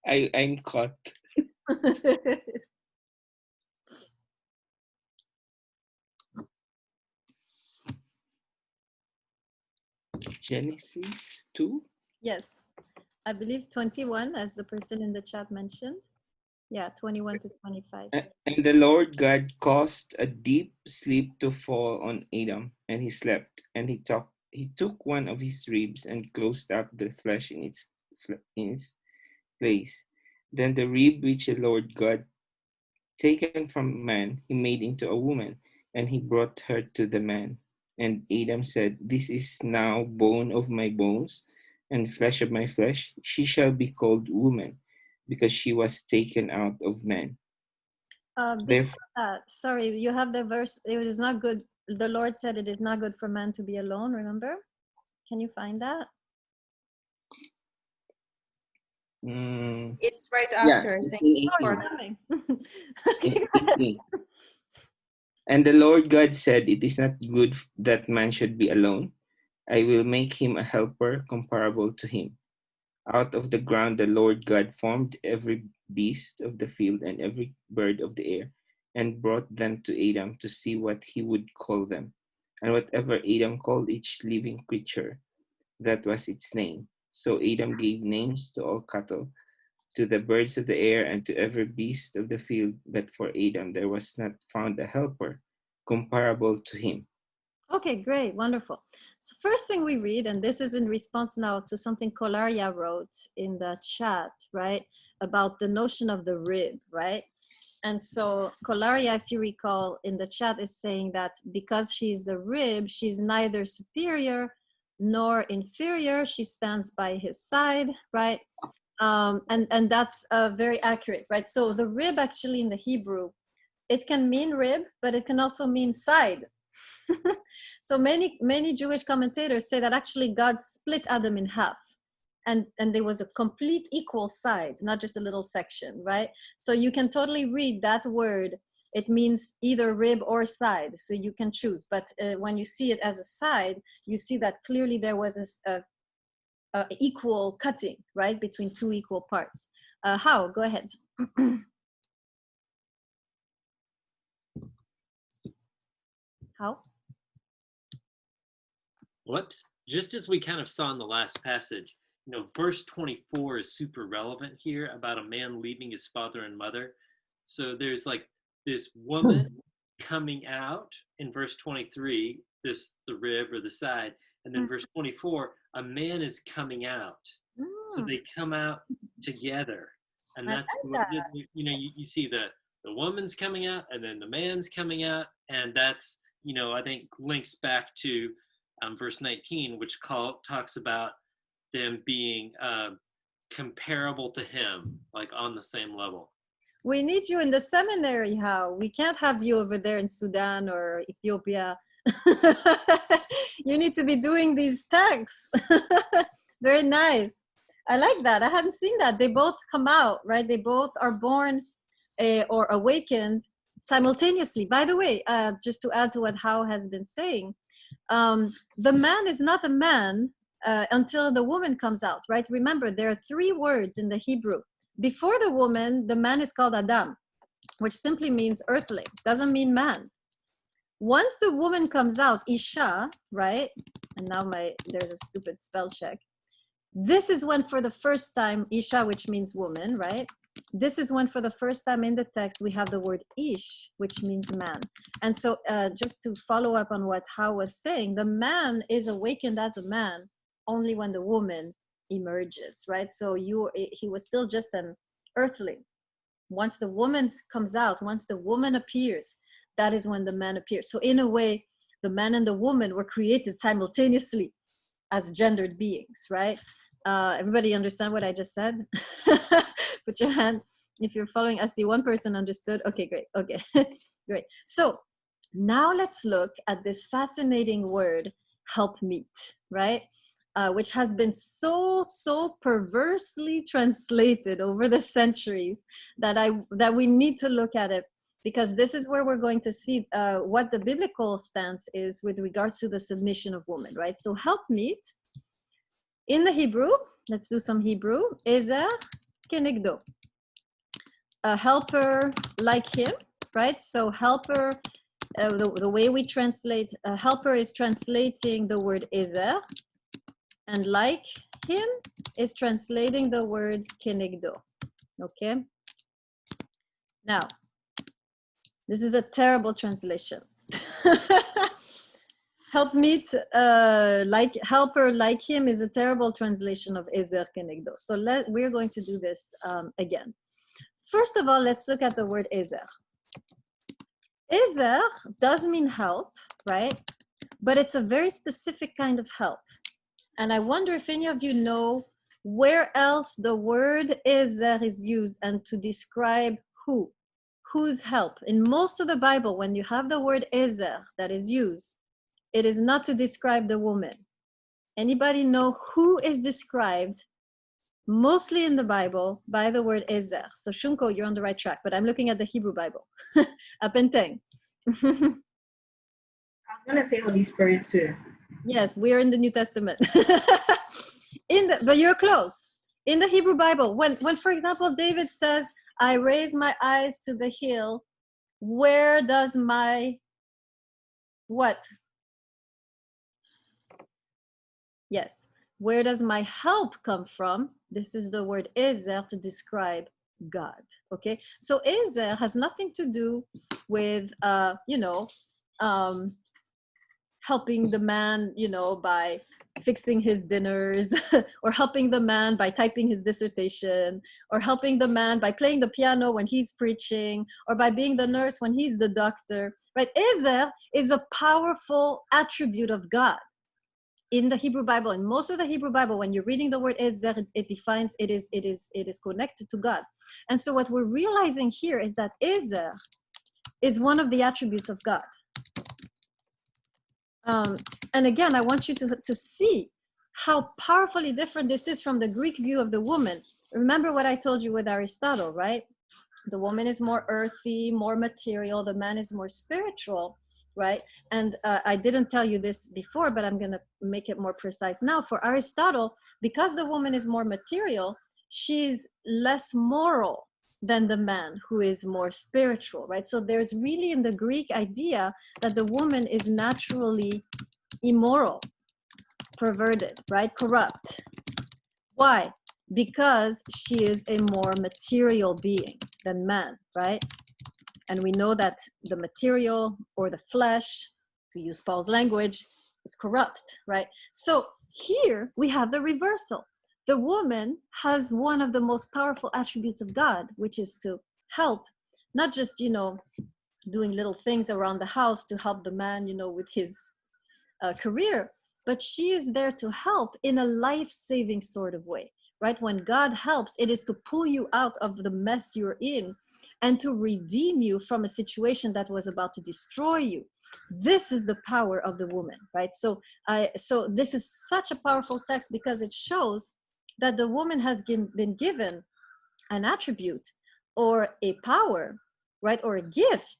I'm caught. Genesis 2. Yes, I believe 21, as the person in the chat mentioned. Yeah, 21 to 25. And the Lord God caused a deep sleep to fall on Adam, and he slept. And he took one of his ribs and closed up the flesh in its place. Then the rib which the Lord God taken from man, he made into a woman, and he brought her to the man. And Adam said, "This is now bone of my bones and flesh of my flesh. She shall be called woman, because she was taken out of man." Before that, sorry, you have the verse, it is not good. The Lord said it is not good for man to be alone, remember? Can you find that? It's right Yeah, after, I think. 18:18. Oh, you're coming. It's 18. And the Lord God said, "It is not good that man should be alone. I will make him a helper comparable to him." Out of the ground the Lord God formed every beast of the field and every bird of the air, and brought them to Adam to see what he would call them. And whatever Adam called each living creature, that was its name. So Adam gave names to all cattle, to the birds of the air, and to every beast of the field. But for Adam there was not found a helper comparable to him. Okay, great, wonderful. So first thing we read, and this is in response now to something Kolaria wrote in the chat, right? About the notion of the rib, right? And so Kolaria, if you recall in the chat, is saying that because she's the rib, she's neither superior nor inferior. She stands by his side, right? And that's very accurate, right? So the rib actually in the Hebrew, it can mean rib, but it can also mean side. So many Jewish commentators say that actually God split Adam in half, and there was a complete equal side, not just a little section, right? So you can totally read that word. It means either rib or side, so you can choose. But when you see it as a side, you see that clearly there was a equal cutting, right, between two equal parts. How? Go ahead. How? Whoops. Just as we kind of saw in the last passage, verse 24 is super relevant here about a man leaving his father and mother. So there's like this woman coming out in verse 23, the rib or the side, and then verse 24, a man is coming out. So they come out together, and that's what you see the woman's coming out, and then the man's coming out, and that's I think links back to verse 19, which talks about them being comparable to him, like on the same level. We need you in the seminary, How? We can't have you over there in Sudan or Ethiopia. You need to be doing these texts. Very nice. I like that. I hadn't seen that. They both come out, right? They both are born or awakened simultaneously. By the way, just to add to what How has been saying, the man is not a man until the woman comes out, right? Remember, there are three words in the Hebrew. Before the woman, the man is called Adam, which simply means earthling, doesn't mean man. Once the woman comes out, Isha, right? And now there's a stupid spell check. This is when for the first time, Isha, which means woman, right? This is when for the first time in the text, we have the word ish, which means man. And so just to follow up on what How was saying, the man is awakened as a man only when the woman emerges, right? So he was still just an earthling. Once the woman comes out, once the woman appears, that is when the man appears. So in a way, the man and the woman were created simultaneously as gendered beings, right? Everybody understand what I just said? Put your hand if you're following. I see one person understood. Okay, great. Okay, great. So now let's look at this fascinating word, helpmeet, right? Which has been so perversely translated over the centuries that we need to look at it, because this is where we're going to see what the biblical stance is with regards to the submission of women, right? So helpmeet, in the Hebrew, let's do some Hebrew, ezer kenegdo, a helper like him, right? So helper, the way we translate, helper is translating the word ezer, And like him is translating the word kenegdo. Okay? Now, this is a terrible translation. Help her like him is a terrible translation of ezer kenegdo. So we're going to do this again. First of all, let's look at the word ezer. Ezer does mean help, right? But it's a very specific kind of help. And I wonder if any of you know where else the word ezer is used and to describe who, whose help. In most of the Bible, when you have the word ezer that is used, it is not to describe the woman. Anybody know who is described mostly in the Bible by the word ezer? So Shunko, you're on the right track, but I'm looking at the Hebrew Bible. Apenteng. I was gonna say Holy Spirit too. Yes, we are in the New Testament. But you're close. In the Hebrew Bible, when for example, David says, I raise my eyes to the hill, where does my what? Yes, where does my help come from? This is the word ezer to describe God. Okay, so ezer has nothing to do with helping the man, by fixing his dinners, or helping the man by typing his dissertation, or helping the man by playing the piano when he's preaching, or by being the nurse when he's the doctor, right? Ezer is a powerful attribute of God. In the Hebrew Bible, in most of the Hebrew Bible, when you're reading the word ezer, it defines it is connected to God. And so what we're realizing here is that ezer is one of the attributes of God. And again, I want you to see how powerfully different this is from the Greek view of the woman. Remember what I told you with Aristotle, right? The woman is more earthy, more material. The man is more spiritual, right? And I didn't tell you this before, but I'm going to make it more precise now. For Aristotle, because the woman is more material, she's less moral than the man who is more spiritual, right? So there's really in the Greek idea that the woman is naturally immoral, perverted, right? Corrupt. Why? Because she is a more material being than man, right? And we know that the material or the flesh, to use Paul's language, is corrupt, right? So here we have the reversal. The woman has one of the most powerful attributes of God, which is to help, not just, doing little things around the house to help the man, with his career, but she is there to help in a life-saving sort of way, right? When God helps, it is to pull you out of the mess you're in and to redeem you from a situation that was about to destroy you. This is the power of the woman, right? So this is such a powerful text because it shows that the woman has been given an attribute or a power, right, or a gift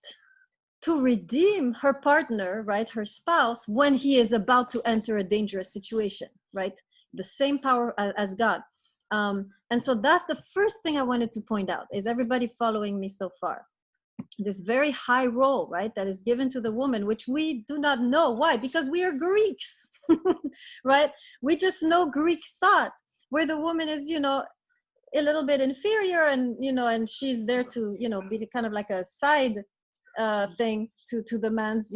to redeem her partner, right, her spouse, when he is about to enter a dangerous situation, right? The same power as God. And so that's the first thing I wanted to point out. Is everybody following me so far? This very high role, right, that is given to the woman, which we do not know. Why? Because we are Greeks, right? We just know Greek thought, where the woman is, a little bit inferior, and and she's there to be kind of like a side thing to the man's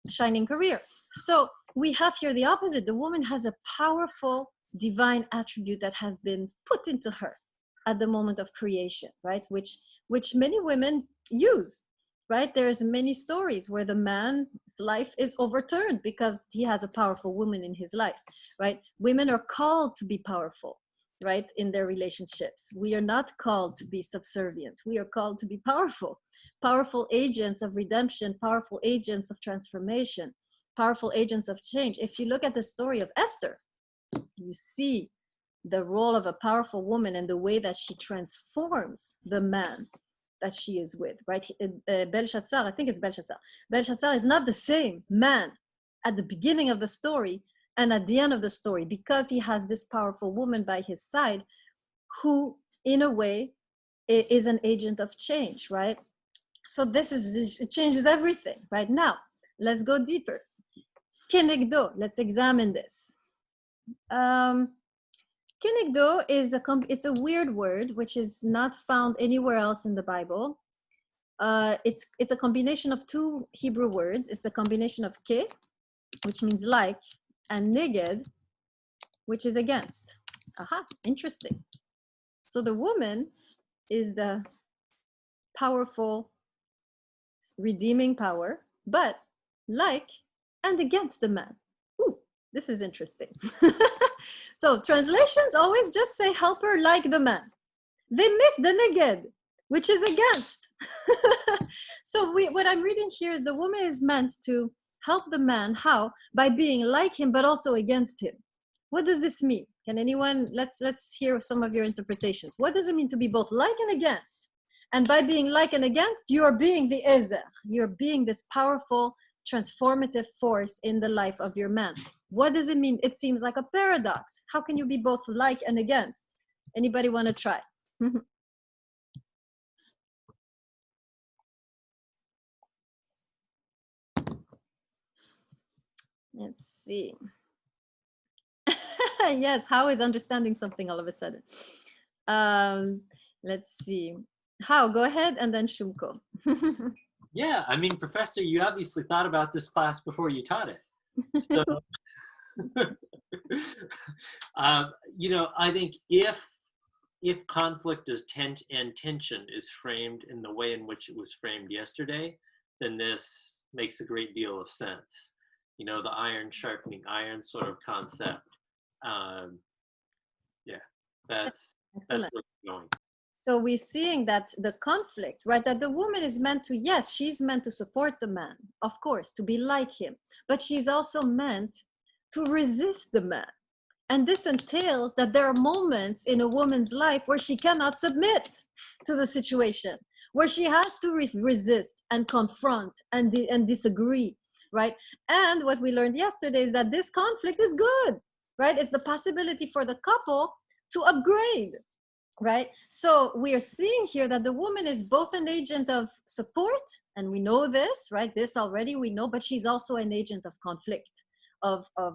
shining career. So we have here the opposite. The woman has a powerful divine attribute that has been put into her at the moment of creation, right? Which many women use, right? There's many stories where the man's life is overturned because he has a powerful woman in his life, right? Women are called to be powerful, right, in their relationships. We are not called to be subservient. We are called to be powerful agents of redemption, powerful agents of transformation, powerful agents of change. If you look at the story of Esther, you see the role of a powerful woman and the way that she transforms the man that she is with, right? Belshazzar, I think it's Belshazzar. Belshazzar is not the same man at the beginning of the story and at the end of the story, because he has this powerful woman by his side who, in a way, is an agent of change, right? So it changes everything, right? Now, let's go deeper. Kenegdo, let's examine this. Kinigdo is it's a weird word which is not found anywhere else in the Bible. It's a combination of two Hebrew words. It's a combination of ke, which means like, and neged, which is against. Aha, interesting. So the woman is the powerful, redeeming power, but like and against the man. Ooh, this is interesting. So translations always just say helper like the man. They miss the neged, which is against. So what I'm reading here is the woman is meant to help the man. How? By being like him, but also against him. What does this mean? Can anyone, let's hear some of your interpretations. What does it mean to be both like and against? And by being like and against, you're being the ezer. You're being this powerful, transformative force in the life of your man. What does it mean? It seems like a paradox. How can you be both like and against? Anybody want to try? Let's see. Yes, How is understanding something all of a sudden. Let's see. How, go ahead, and then Shumko. Yeah, I mean, Professor, you obviously thought about this class before you taught it. So, you know, I think if conflict is and tension is framed in the way in which it was framed yesterday, then this makes a great deal of sense. You know, the iron sharpening iron sort of concept. Yeah, that's where it's going. So we're seeing that the conflict, right, that the woman is meant to, yes, she's meant to support the man, of course, to be like him, but she's also meant to resist the man. And this entails that there are moments in a woman's life where she cannot submit to the situation, where she has to resist and confront and disagree, right? And what we learned yesterday is that this conflict is good, right? It's the possibility for the couple to upgrade, right? So we are seeing here that the woman is both an agent of support, and we know this, right? This already we know, but she's also an agent of conflict, of a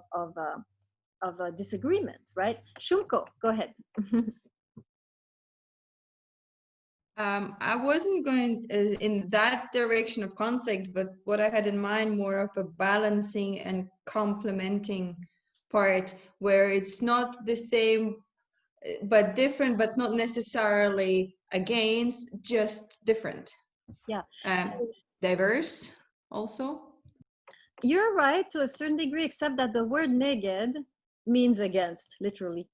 disagreement, right? Shumko, go ahead. I wasn't going in that direction of conflict, but what I had in mind more of a balancing and complementing part where it's not the same, but different, but not necessarily against, just different. Yeah. Diverse also. You're right to a certain degree, except that the word neged means against, literally.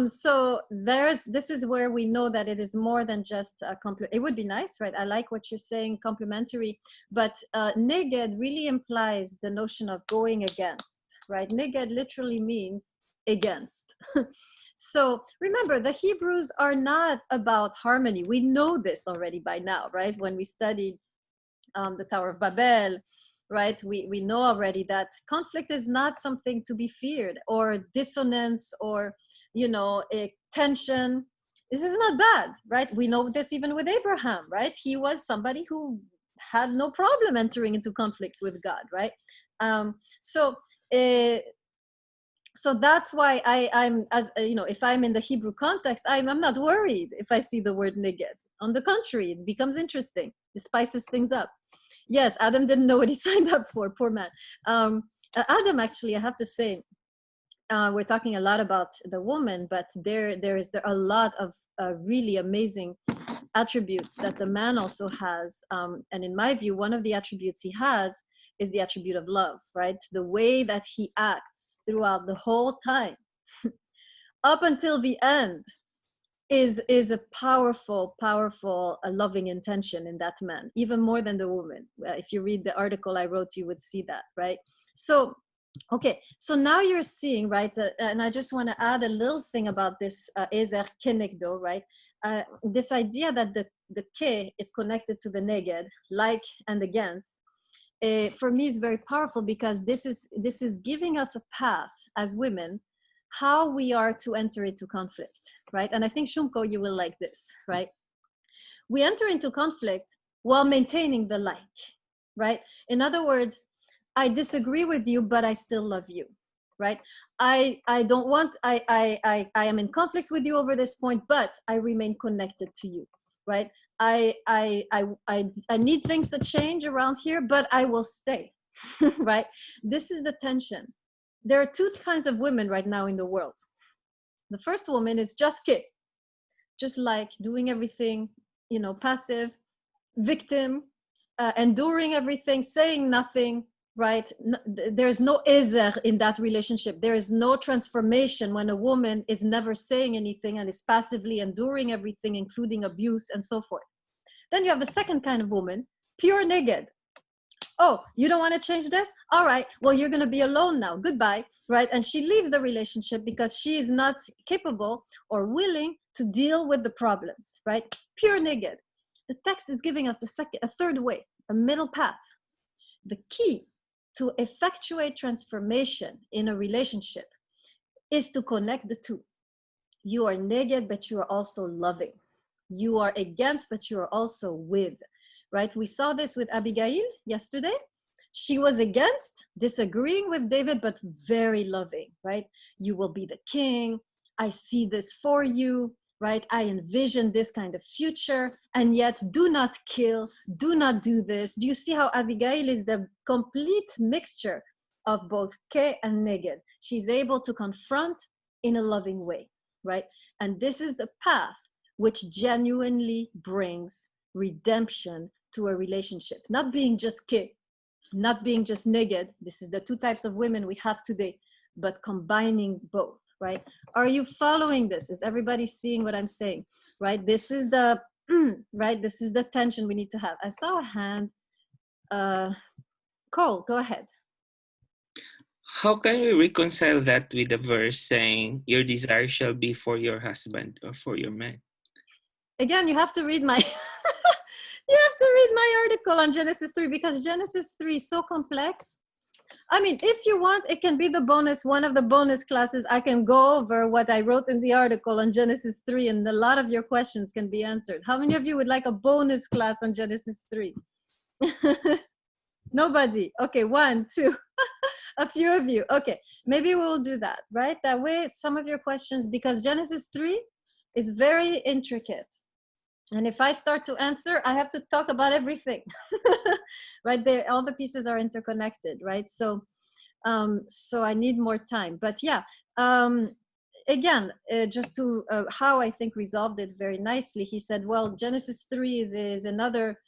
So this is where we know that it is more than just a it would be nice, right? I like what you're saying, complementary, but neged really implies the notion of going against, right? Neged literally means against. So remember, the Hebrews are not about harmony. We know this already by now, right? When we studied the Tower of Babel, right? We know already that conflict is not something to be feared, or dissonance, or, you know, a tension. This is not bad, right? We know this even with Abraham, right? He was somebody who had no problem entering into conflict with God, right? So that's why I'm, as you know, if I'm in the Hebrew context, I'm not worried if I see the word neged. On the contrary, it becomes interesting. It spices things up. Yes, Adam didn't know what he signed up for, poor man. Adam, actually, I have to say, we're talking a lot about the woman, but there are a lot of really amazing attributes that the man also has. And in my view, one of the attributes he has is the attribute of love, right? The way that he acts throughout the whole time, up until the end, is a powerful, loving intention in that man, even more than the woman. If you read the article I wrote, you would see that, right? So, okay, so now you're seeing, right, and I just want to add a little thing about this ezer kenegdo, right? This idea that the ke is connected to the neged, like and against, for me is very powerful, because this is giving us a path as women, how we are to enter into conflict, right? And I think, Shumko, you will like this, right? We enter into conflict while maintaining the like, right? In other words, I disagree with you, but I still love you, right? I don't want, I am in conflict with you over this point, but I remain connected to you, right? I need things to change around here, but I will stay, right? This is the tension. There are two kinds of women right now in the world. The first woman is just kid, just like doing everything, you know, passive, victim, enduring everything, saying nothing, right? There's no ezer in that relationship. There is no transformation when a woman is never saying anything and is passively enduring everything, including abuse and so forth. Then you have the second kind of woman, pure neged. Oh, you don't want to change this? All right, well, you're going to be alone now. Goodbye, right? And she leaves the relationship because she is not capable or willing to deal with the problems, right? Pure neged. The text is giving us a third way, a middle path. The key to effectuate transformation in a relationship is to connect the two. You are neged, but you are also loving. You are against, but you are also with, right? We saw this with Abigail yesterday. She was against, disagreeing with David, but very loving, right? You will be the king. I see this for you, right? I envision this kind of future, and yet do not kill, do not do this. Do you see how Abigail is the complete mixture of both Ke and Neged? She's able to confront in a loving way, right? And this is the path which genuinely brings redemption to a relationship. Not being just Ke, not being just Neged. This is the two types of women we have today, but combining both. Right? Are you following this? Is everybody seeing what I'm saying? Right? This is the right. This is the tension we need to have. I saw a hand. Cole, go ahead. How can we reconcile that with the verse saying, "Your desire shall be for your husband or for your man"? Again, you have to read my. You have to read my article on Genesis 3 because Genesis 3 is so complex. I mean, if you want, it can be the bonus, one of the bonus classes. I can go over what I wrote in the article on Genesis 3 and a lot of your questions can be answered. How many of you would like a bonus class on Genesis 3? Nobody. Okay, 1, 2, a few of you. Okay, maybe we'll do that, right? That way, some of your questions, because Genesis 3 is very intricate. And if I start to answer, I have to talk about everything, right? There, all the pieces are interconnected, right? So, so I need more time. But yeah, again, just to how I think resolved it very nicely. He said, well, Genesis 3 is another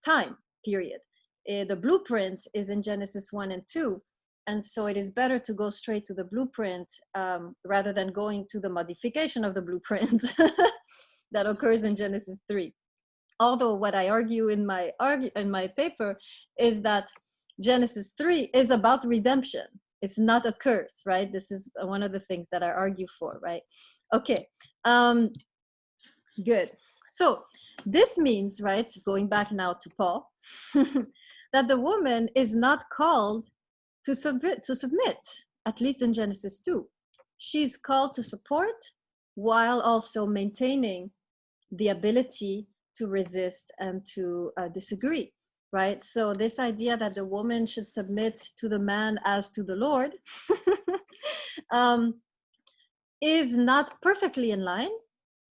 time period. The blueprint is in Genesis 1 and 2. And so it is better to go straight to the blueprint rather than going to the modification of the blueprint. That occurs in Genesis 3. Although what I argue in my paper is that Genesis 3 is about redemption. It's not a curse, right? This is one of the things that I argue for, right? Okay, good. So this means, right, going back now to Paul, that the woman is not called to submit, at least in Genesis 2. She's called to support while also maintaining the ability to resist and to disagree, right? So this idea that the woman should submit to the man as to the Lord is not perfectly in line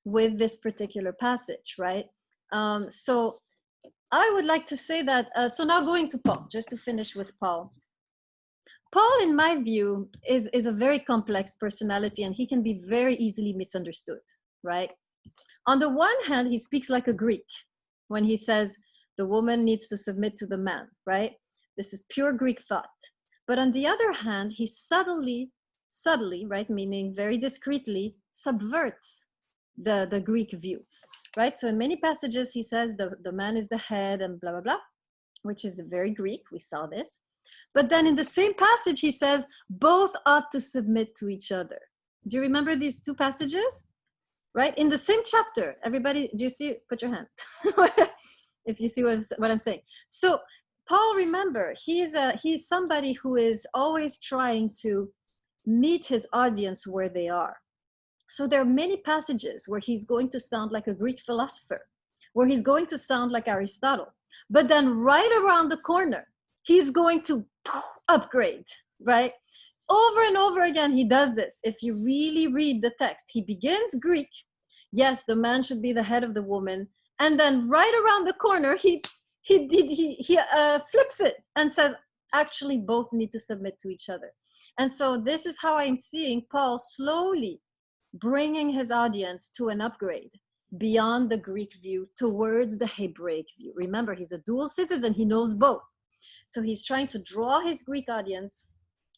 with this particular passage, right? So I would like to say that, so now going to Paul, just to finish with Paul. Paul, in my view, is a very complex personality and he can be very easily misunderstood, right? On the one hand, he speaks like a Greek when he says the woman needs to submit to the man, right? This is pure Greek thought. But on the other hand, he subtly, right, meaning very discreetly, subverts the Greek view, right? So in many passages, he says the man is the head and blah, blah, blah, which is very Greek. We saw this. But then in the same passage, he says, both ought to submit to each other. Do you remember these two passages? Right? In the same chapter, everybody, do you see? Put your hand. If you see what I'm saying. So Paul, remember, he's somebody who is always trying to meet his audience where they are. So there are many passages where he's going to sound like a Greek philosopher, where he's going to sound like Aristotle. But then right around the corner, he's going to upgrade, right? Over and over again, he does this. If you really read the text, he begins Greek. Yes, the man should be the head of the woman. And then right around the corner, he flips it and says, actually, both need to submit to each other. And so this is how I'm seeing Paul slowly bringing his audience to an upgrade beyond the Greek view towards the Hebraic view. Remember, he's a dual citizen. He knows both. So he's trying to draw his Greek audience,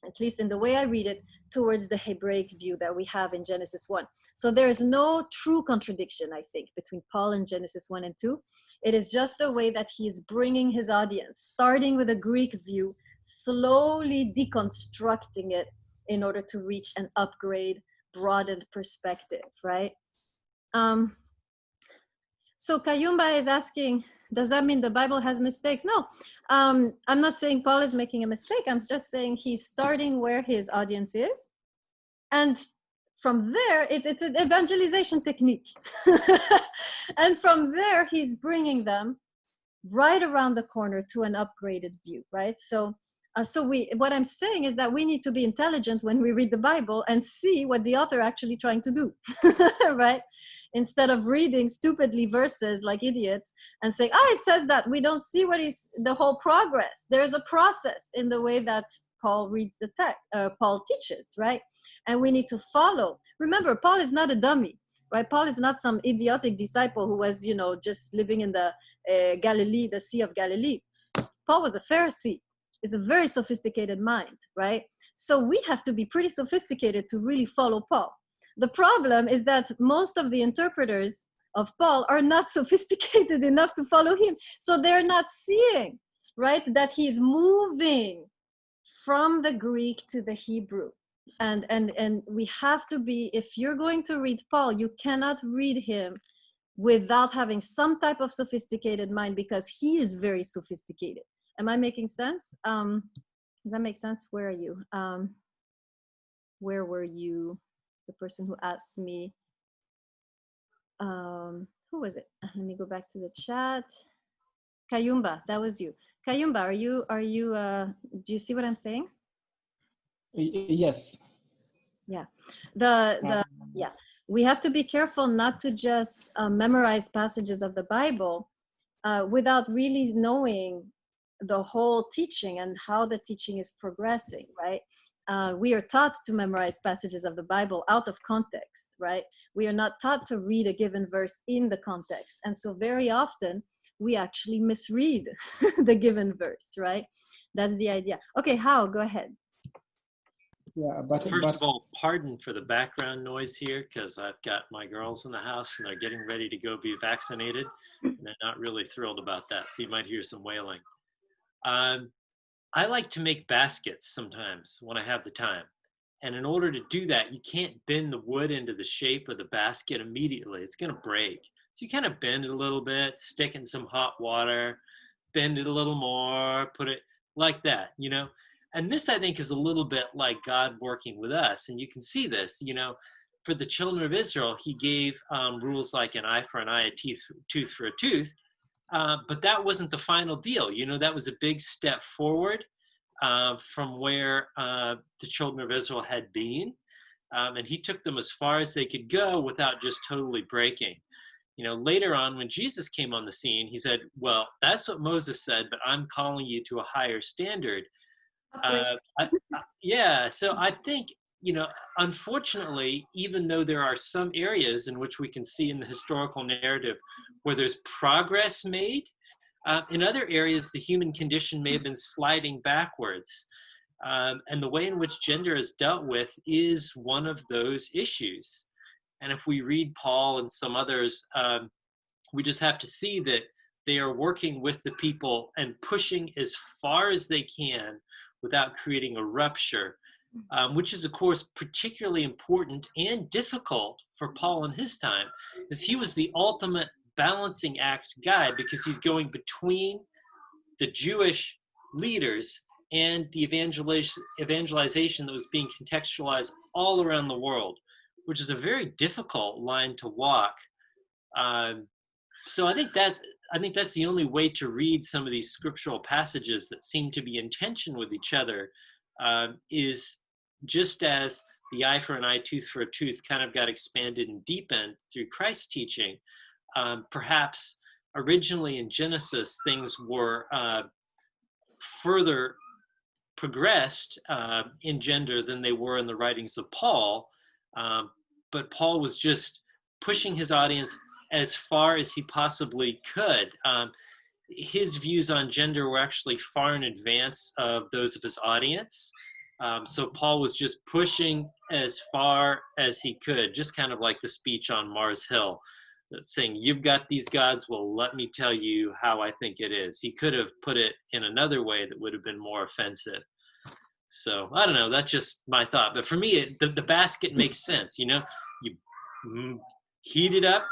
at least in the way I read it, towards the Hebraic view that we have in Genesis 1. So there is no true contradiction, I think, between Paul and Genesis 1 and 2. It is just the way that he is bringing his audience, starting with a Greek view, slowly deconstructing it in order to reach an upgrade, broadened perspective, right? So Kayumba is asking, does that mean the Bible has mistakes? No, I'm not saying Paul is making a mistake. I'm just saying he's starting where his audience is. And from there, it's an evangelization technique. And from there, he's bringing them right around the corner to an upgraded view, right? So what I'm saying is that we need to be intelligent when we read the Bible and see what the author actually trying to do, right? Instead of reading stupidly verses like idiots and saying, it says that. We don't see the whole progress. There's a process in the way that Paul reads the text, Paul teaches, right? And we need to follow. Remember, Paul is not a dummy, right? Paul is not some idiotic disciple who was, just living in the Galilee, the Sea of Galilee. Paul was a Pharisee. Is a very sophisticated mind, right? So we have to be pretty sophisticated to really follow Paul. The problem is that most of the interpreters of Paul are not sophisticated enough to follow him. So they're not seeing, right, that he's moving from the Greek to the Hebrew. And we have to be, if you're going to read Paul, you cannot read him without having some type of sophisticated mind, because he is very sophisticated. Am I making sense? Does that make sense? Where are you? Where were you? The person who asked me. Who was it? Let me go back to the chat. Kayumba, that was you. Kayumba, are you? Do you see what I'm saying? Yes. Yeah. Yeah. We have to be careful not to just memorize passages of the Bible without really knowing the whole teaching and how the teaching is progressing, right? We are taught to memorize passages of the Bible out of context, right? We are not taught to read a given verse in the context. And so very often we actually misread the given verse, right? That's the idea. Okay, Hao, go ahead. Yeah, but first of all, pardon for the background noise here, because I've got my girls in the house and they're getting ready to go be vaccinated, and they're not really thrilled about that. So you might hear some wailing. I like to make baskets sometimes when I have the time. And in order to do that, you can't bend the wood into the shape of the basket immediately. It's going to break. So you kind of bend it a little bit, stick it in some hot water, bend it a little more, put it like that, And this, I think, is a little bit like God working with us. And you can see this, for the children of Israel, he gave rules like an eye for an eye, a tooth for a tooth. But that wasn't the final deal. That was a big step forward from where the children of Israel had been. And he took them as far as they could go without just totally breaking. Later on, when Jesus came on the scene, he said, well, that's what Moses said, but I'm calling you to a higher standard. So I think, unfortunately, even though there are some areas in which we can see in the historical narrative where there's progress made, in other areas, the human condition may have been sliding backwards. And the way in which gender is dealt with is one of those issues. And if we read Paul and some others, we just have to see that they are working with the people and pushing as far as they can without creating a rupture, which is, of course, particularly important and difficult for Paul in his time, as he was the ultimate balancing act guy, because he's going between the Jewish leaders and the evangelization that was being contextualized all around the world, which is a very difficult line to walk. So I think I think that's the only way to read some of these scriptural passages that seem to be in tension with each other, is just as the eye for an eye, tooth for a tooth kind of got expanded and deepened through Christ's teaching. Perhaps originally in Genesis, things were further progressed in gender than they were in the writings of Paul. But Paul was just pushing his audience as far as he possibly could. His views on gender were actually far in advance of those of his audience. So Paul was just pushing as far as he could, just kind of like the speech on Mars Hill, saying, you've got these gods, well, let me tell you how I think it is. He could have put it in another way that would have been more offensive. So I don't know, that's just my thought. But for me, the basket makes sense. You heat it up,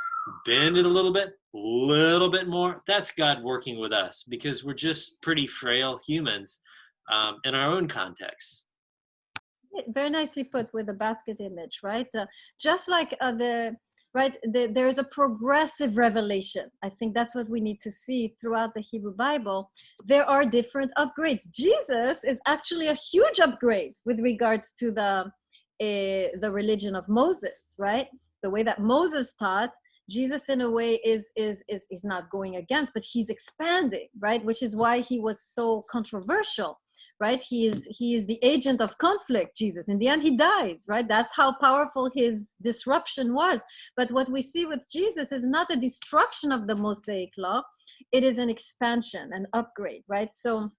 bend it a little bit more. That's God working with us, because we're just pretty frail humans in our own context. Very nicely put with the basket image, right? Just like there is a progressive revelation. I think that's what we need to see throughout the Hebrew Bible. There are different upgrades. Jesus is actually a huge upgrade with regards to the religion of Moses, right? The way that Moses taught, Jesus in a way is not going against, but he's expanding, right? Which is why he was so controversial, right? He is the agent of conflict, Jesus. In the end, he dies, right? That's how powerful his disruption was. But what we see with Jesus is not a destruction of the Mosaic law. It is an expansion, an upgrade, right? So,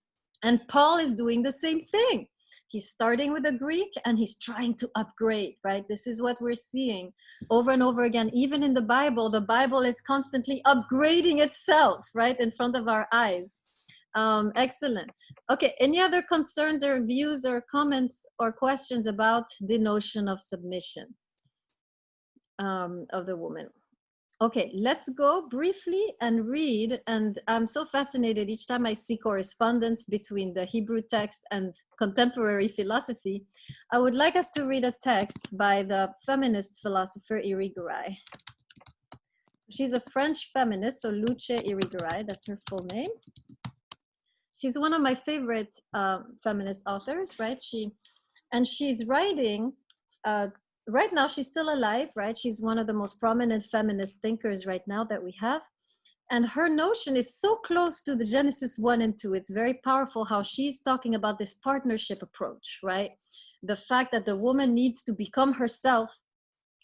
and Paul is doing the same thing. He's starting with the Greek and he's trying to upgrade, right? This is what we're seeing over and over again. Even in the Bible is constantly upgrading itself, right? In front of our eyes. Excellent. Okay, any other concerns or views or comments or questions about the notion of submission of the woman? Okay, let's go briefly and read, and I'm so fascinated each time I see correspondence between the Hebrew text and contemporary philosophy. I would like us to read a text by the feminist philosopher Irigaray. She's a French feminist, so Luce Irigaray, that's her full name. She's one of my favorite feminist authors, right? She's writing, right now she's still alive, right? She's one of the most prominent feminist thinkers right now that we have. And her notion is so close to the Genesis 1 and 2. It's very powerful how she's talking about this partnership approach, right? The fact that the woman needs to become herself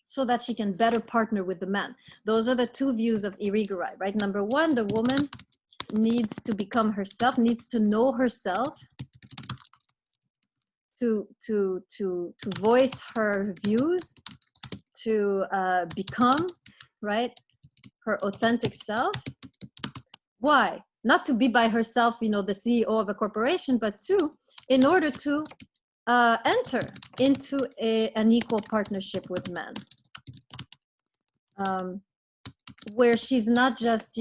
so that she can better partner with the man. Those are the two views of Irigaray, right? Number one, the woman needs to become herself, needs to know herself, to voice her views, to become, right, her authentic self. Why? Not to be by herself, the CEO of a corporation, but in order to enter into an equal partnership with men. Where she's not just,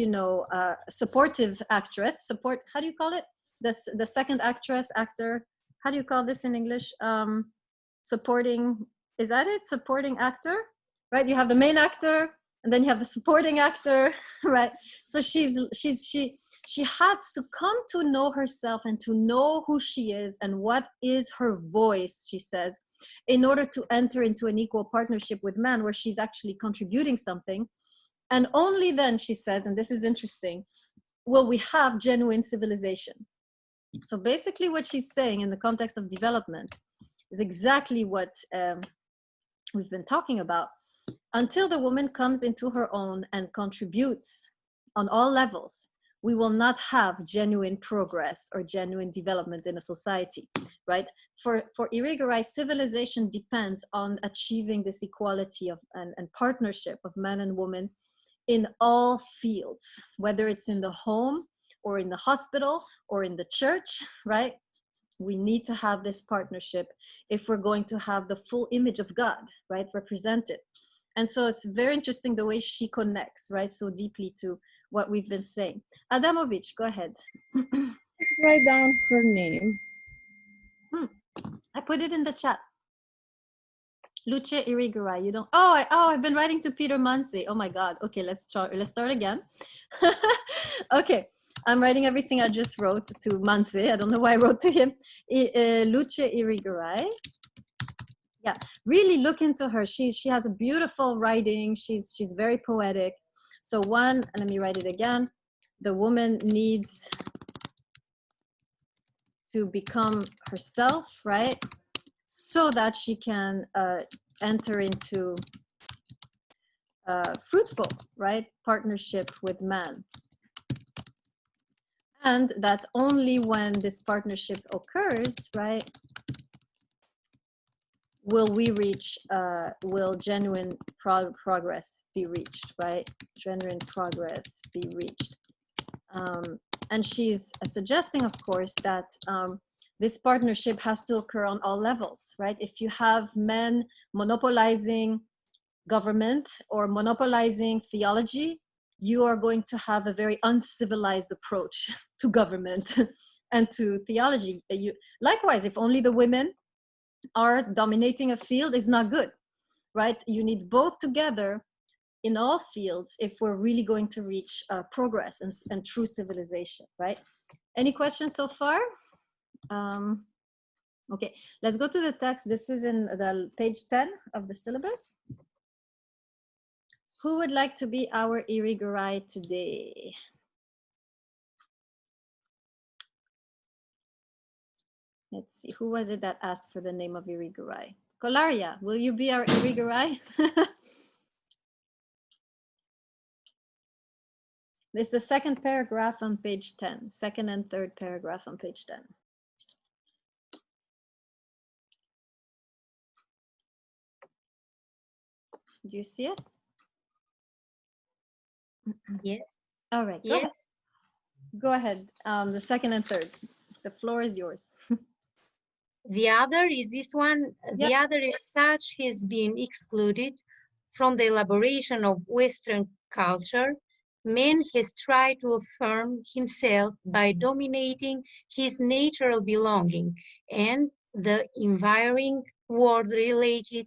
supportive actress, how do you call it? The second actor, how do you call this in English? Supporting, is that it? Supporting actor, right? You have the main actor, and then you have the supporting actor, right? So she has to come to know herself and to know who she is and what is her voice, she says, in order to enter into an equal partnership with men where she's actually contributing something. And only then, she says, and this is interesting, will we have genuine civilization. So basically what she's saying in the context of development is exactly what we've been talking about. Until the woman comes into her own and contributes on all levels, we will not have genuine progress or genuine development in a society, right? For Irigaray, civilization depends on achieving this equality and partnership of men and women in all fields, whether it's in the home or in the hospital or in the church, right? We need to have this partnership if we're going to have the full image of God, right, represented. And so it's very interesting the way she connects, right, so deeply to what we've been saying. Adamovich, go ahead. Let's write down her name. I put it in the chat. Luce Irigaray, you don't. I've been writing to Peter Mansi. Oh my God. Okay, let's start again. Okay, I'm writing everything I just wrote to Mansi. I don't know why I wrote to him. Luce Irigaray. Yeah, really look into her. She has a beautiful writing. She's very poetic. So one, let me write it again. The woman needs to become herself, right? So that she can enter into fruitful, right, partnership with man. And that only when this partnership occurs, right, will we reach, will genuine progress be reached, right? Genuine progress be reached. And she's suggesting, of course, that this partnership has to occur on all levels, right? If you have men monopolizing government or monopolizing theology, you are going to have a very uncivilized approach to government and to theology. Likewise, if only the women are dominating a field, is not good, right? You need both together in all fields if we're really going to reach progress and true civilization, right? Any questions so far? Okay, let's go to the text. This is in the page 10 of the syllabus. Who would like to be our Irigaray today? Let's see, who was it that asked for the name of Irigaray? Kolaria, will you be our Irigaray? This is the second paragraph on page 10, second and third paragraph on page 10. Do you see it? Yes. All right, go ahead. Go ahead, the second and third. The floor is yours. The other is this one. Yep. The other is such has been excluded from the elaboration of Western culture. Man has tried to affirm himself by dominating his natural belonging and the environing world related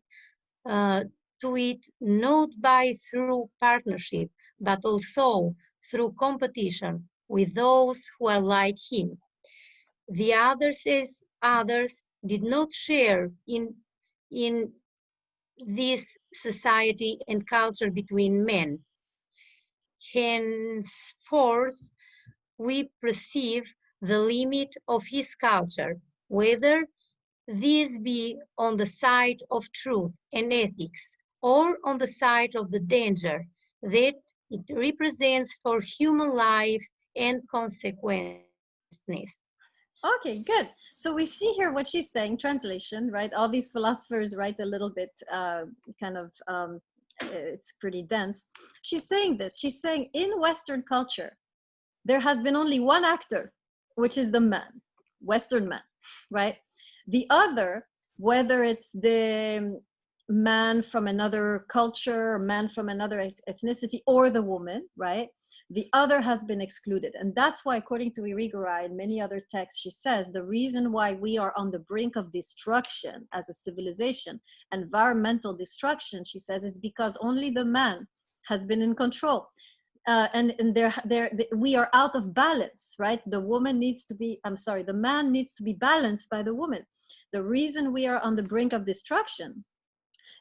to it, not by through partnership, but also through competition with those who are like him. The others, as others, did not share in this society and culture between men. Henceforth, we perceive the limit of his culture, whether this be on the side of truth and ethics or on the side of the danger that it represents for human life and consequences. Okay, good. So we see here what she's saying, translation, right? All these philosophers write a little bit it's pretty dense. She's saying this, she's saying in Western culture, there has been only one actor, which is the man, Western man, right? The other, whether it's the man from another culture, man from another ethnicity, or the woman, right? The other has been excluded. And that's why, according to Irigaray and many other texts, she says the reason why we are on the brink of destruction as a civilization, environmental destruction, she says, is because only the man has been in control. And we are out of balance, right? The woman needs to be, the man needs to be balanced by the woman. The reason we are on the brink of destruction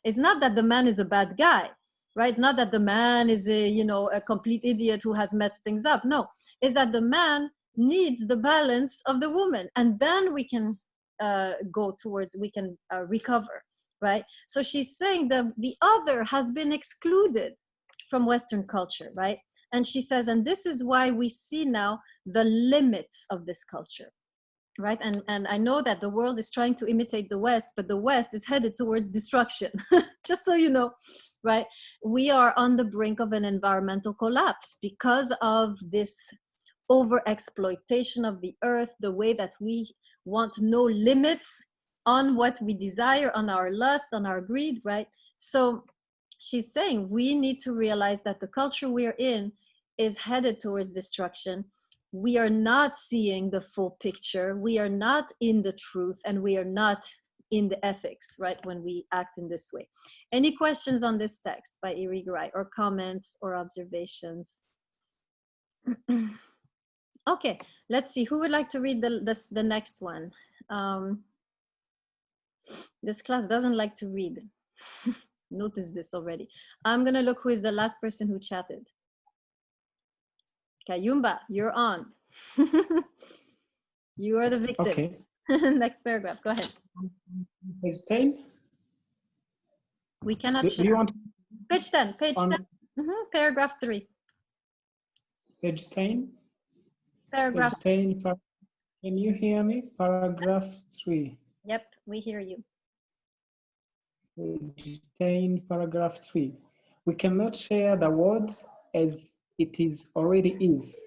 is not that the man is a bad guy, right? It's not that the man is a complete idiot who has messed things up. No, it's that the man needs the balance of the woman, and then we can recover, right? So she's saying that the other has been excluded from Western culture, right? And she says, and this is why we see now the limits of this culture, right? And I know that the world is trying to imitate the West, but the West is headed towards destruction, just so you know, right? We are on the brink of an environmental collapse because of this over-exploitation of the earth, the way that we want no limits on what we desire, on our lust, on our greed, right? So she's saying we need to realize that the culture we're in is headed towards destruction. We are not seeing the full picture. We are not in the truth, and we are not in the ethics, right, when we act in this way. Any questions on this text by Irigaray, or comments or observations? Okay, let's see, who would like to read the next one? This class doesn't like to read. Notice this already. I'm gonna look who is the last person who chatted. Kayumba, you're on. You are the victim. Okay. Next paragraph, go ahead. Page 10. We cannot Do share. you want Page 10, page on 10. Paragraph 3. page 10? Paragraph. Page 10. Can you hear me? Paragraph 3. Yep, we hear you. Page 10, paragraph 3. We cannot share the world as it is already is.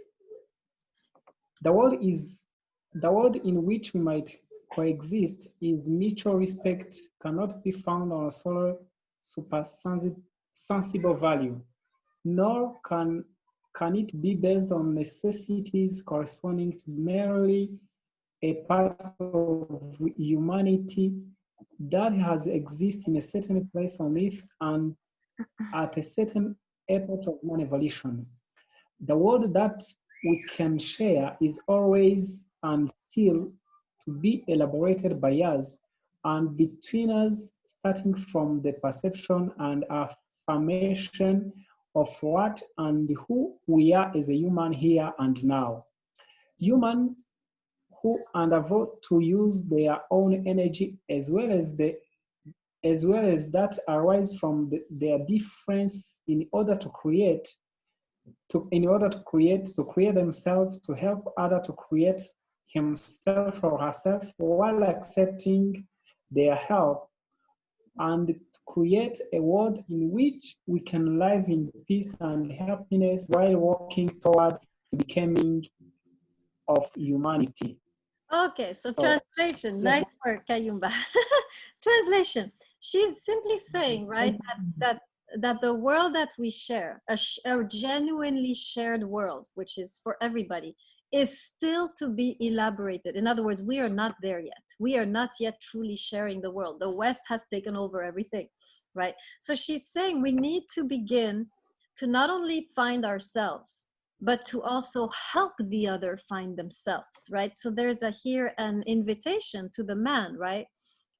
The world in which we might coexist is mutual respect, cannot be found on a solo supersensible value, nor can it be based on necessities corresponding to merely a part of humanity that has existed in a certain place on earth and at a certain epoch of human evolution. The world that we can share is always and still to be elaborated by us and between us, starting from the perception and affirmation of what and who we are as a human here and now. Humans who endeavor to use their own energy as well as that arise from their difference in order to create themselves, to help others to create himself or herself while accepting their help, and to create a world in which we can live in peace and happiness while working toward becoming of humanity. Okay, so translation. Yes. Nice work, Kayumba. Translation. She's simply saying, right, that the world that we share, a genuinely shared world, which is for everybody, is still to be elaborated. In other words, we are not there yet. We are not yet truly sharing the world. The West has taken over everything, right? So she's saying we need to begin to not only find ourselves, but to also help the other find themselves, right? So there's here an invitation to the man, right?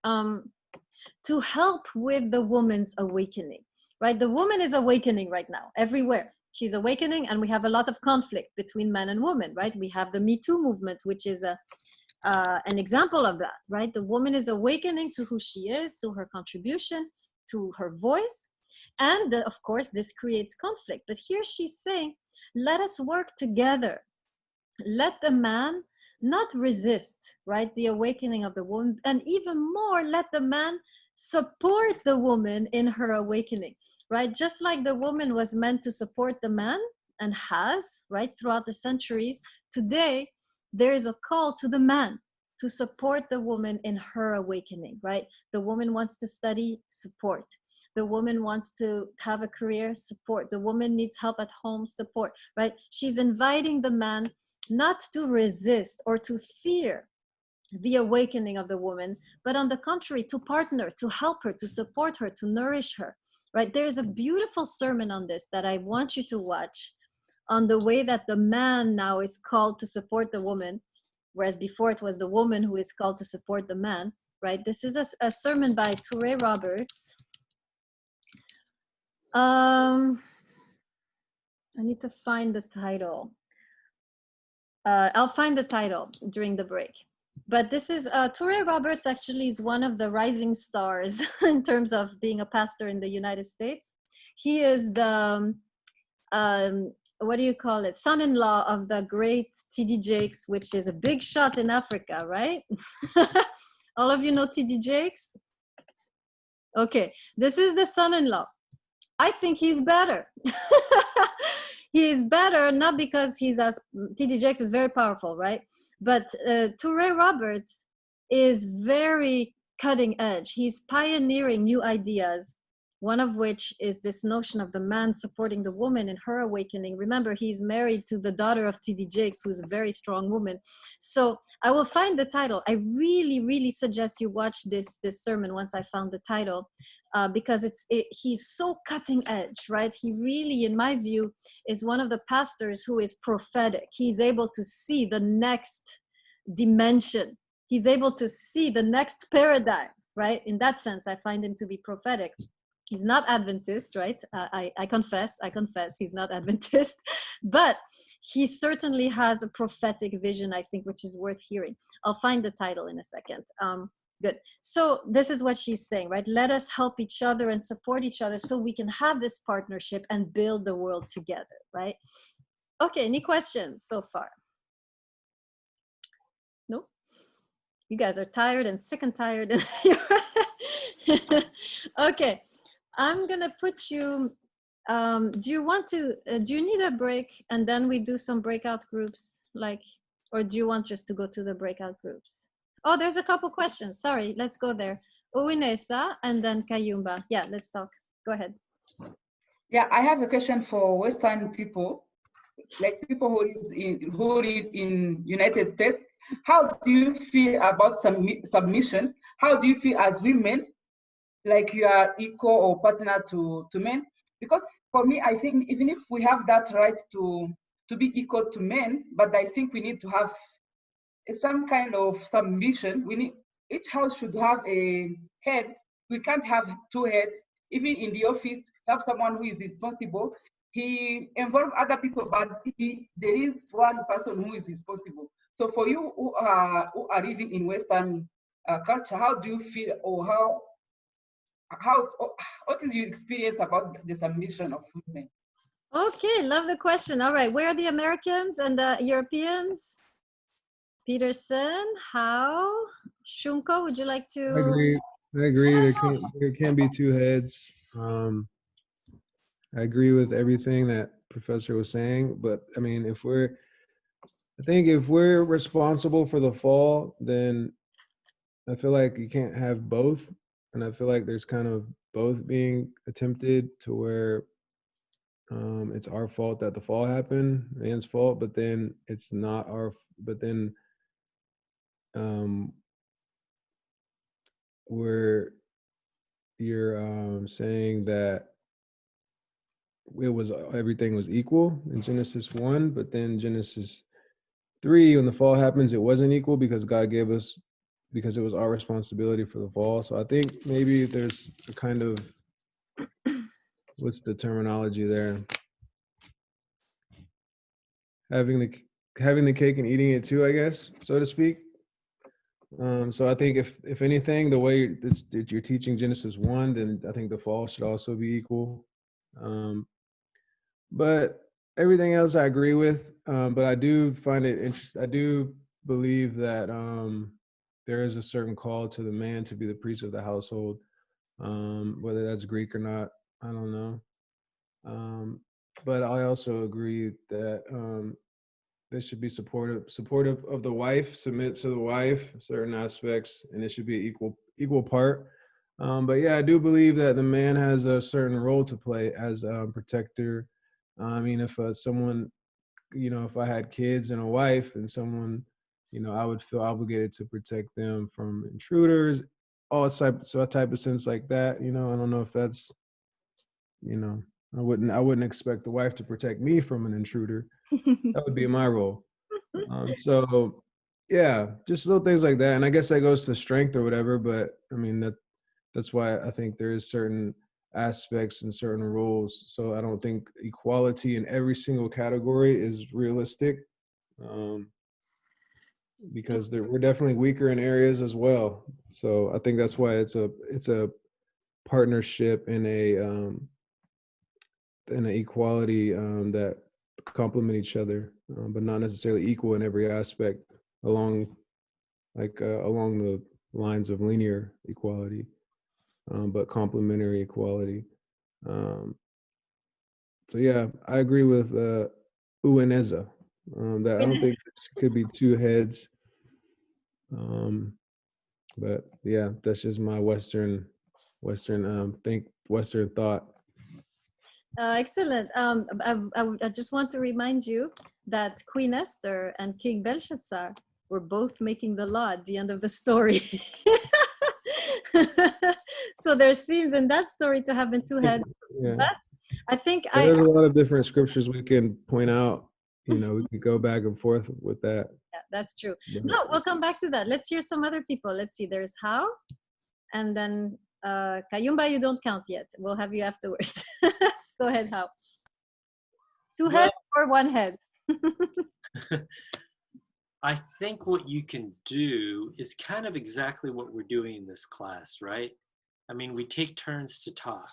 To help with the woman's awakening, right? The woman is awakening right now, everywhere. She's awakening, and we have a lot of conflict between men and women, right? We have the Me Too movement, which is an example of that, right? The woman is awakening to who she is, to her contribution, to her voice. And of course, this creates conflict. But here she's saying, let us work together. Let the man not resist, right, the awakening of the woman, and even more, let the man support the woman in her awakening, right? Just like the woman was meant to support the man and has, right, throughout the centuries, today there is a call to the man to support the woman in her awakening, right? The woman wants to study, support. The woman wants to have a career, support. The woman needs help at home, support, right? She's inviting the man not to resist or to fear the awakening of the woman, but on the contrary, to partner, to help her, to support her, to nourish her, right? There's a beautiful sermon on this that I want you to watch, on the way that the man now is called to support the woman, whereas before it was the woman who is called to support the man, right? This is a sermon by Touré Roberts. I need to find the title. I'll find the title during the break. But this is, Touré Roberts actually is one of the rising stars in terms of being a pastor in the United States. He is the, what do you call it? Son-in-law of the great T.D. Jakes, which is a big shot in Africa, right? All of you know T.D. Jakes? Okay, this is the son-in-law. I think he's better. He is better, not because he's as, T.D. Jakes is very powerful, right? But Touré Roberts is very cutting edge. He's pioneering new ideas one of which is this notion of the man supporting the woman in her awakening. Remember, he's married to the daughter of T.D. Jakes, who's a very strong woman. So I will find the title. I really, really suggest you watch this sermon once I found the title, because he's so cutting edge, right? He really, in my view, is one of the pastors who is prophetic. He's able to see the next dimension. He's able to see the next paradigm, right? In that sense, I find him to be prophetic. He's not Adventist, right? I confess, he's not Adventist, but he certainly has a prophetic vision, I think, which is worth hearing. I'll find the title in a second. Good. So this is what she's saying, right? Let us help each other and support each other so we can have this partnership and build the world together, right? Okay, any questions so far? No? You guys are tired and sick and tired. Okay, I'm gonna put you, do you need a break and then we do some breakout groups, like, or do you want just to go to the breakout groups? Oh, there's a couple questions, sorry, let's go there. Uwinesa and then Kayumba. Yeah, let's talk, go ahead. Yeah, I have a question for Western people, like people who live in United States. How do you feel about submission? How do you feel as women, like you are equal or partner to men? Because for me, I think even if we have that right to be equal to men, but I think we need to have some kind of submission. Each house should have a head. We can't have two heads. Even in the office, have someone who is responsible. He involves other people, but there is one person who is responsible. So for you who are living in Western culture, how do you feel, or what is your experience about the submission of women? Okay, love the question. All right, where are the Americans and the Europeans? Peterson, how? Shunko, would you like to? I agree. There can be two heads. I agree with everything that Professor was saying, but I mean, if we're responsible for the fall, then I feel like you can't have both. And I feel like there's kind of both being attempted to where it's our fault that the fall happened, man's fault, but then it's not where you're saying that everything was equal in Genesis 1, but then Genesis 3, when the fall happens, it wasn't equal because because it was our responsibility for the fall. So I think maybe there's a kind of, what's the terminology there? Having the cake and eating it too, I guess, so to speak. So I think if anything, the way that you're teaching Genesis 1, then I think the fall should also be equal. But everything else I agree with. But I do find it interesting. I do believe that there is a certain call to the man to be the priest of the household, whether that's Greek or not, I don't know. But I also agree that they should be supportive of the wife, submit to the wife, certain aspects, and it should be equal part. But yeah, I do believe that the man has a certain role to play as a protector. I mean, if someone, if I had kids and a wife and someone, I would feel obligated to protect them from intruders, all type of sense like that. I don't know if that's, I wouldn't expect the wife to protect me from an intruder. That would be my role. So yeah, just little things like that. And I guess that goes to strength or whatever, but I mean, that's why I think there is certain aspects and certain roles. So I don't think equality in every single category is realistic, because we're definitely weaker in areas as well. So I think that's why it's a partnership and an equality that complement each other, but not necessarily equal in every aspect along the lines of linear equality, but complementary equality. So yeah, I agree with Uwineza, that I don't think there could be two heads. But yeah, that's just my Western Western thought. Excellent. I just want to remind you that Queen Esther and King Belshazzar were both making the law at the end of the story. So there seems in that story to have been two heads. Yeah. But I think There's a lot of different scriptures we can point out. You know, we could go back and forth with that. Yeah, that's true. No, we'll come back to that. Let's hear some other people. Let's see. There's How, and then Kayumba, you don't count yet. We'll have you afterwards. Go ahead, How. Two heads or one head? I think what you can do is kind of exactly what we're doing in this class, right? I mean, we take turns to talk.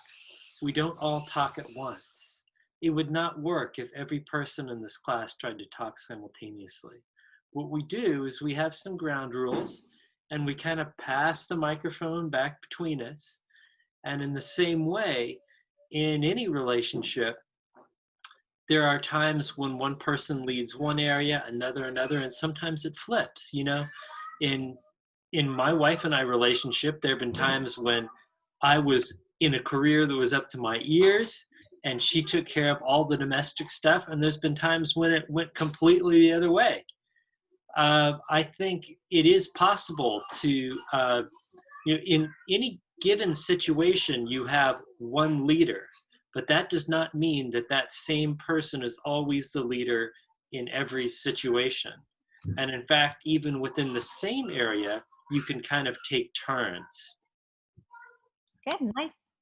We don't all talk at once. It would not work if every person in this class tried to talk simultaneously. What we do is we have some ground rules and we kind of pass the microphone back between us. And in the same way, in any relationship, there are times when one person leads one area, another, and sometimes it flips. You know, in my wife and I relationship, there have been times when I was in a career that was up to my ears and she took care of all the domestic stuff. And there's been times when it went completely the other way. I think it is possible to, you know, in any given situation, you have one leader, but that does not mean that that same person is always the leader in every situation. And in fact, even within the same area, you can kind of take turns. Okay,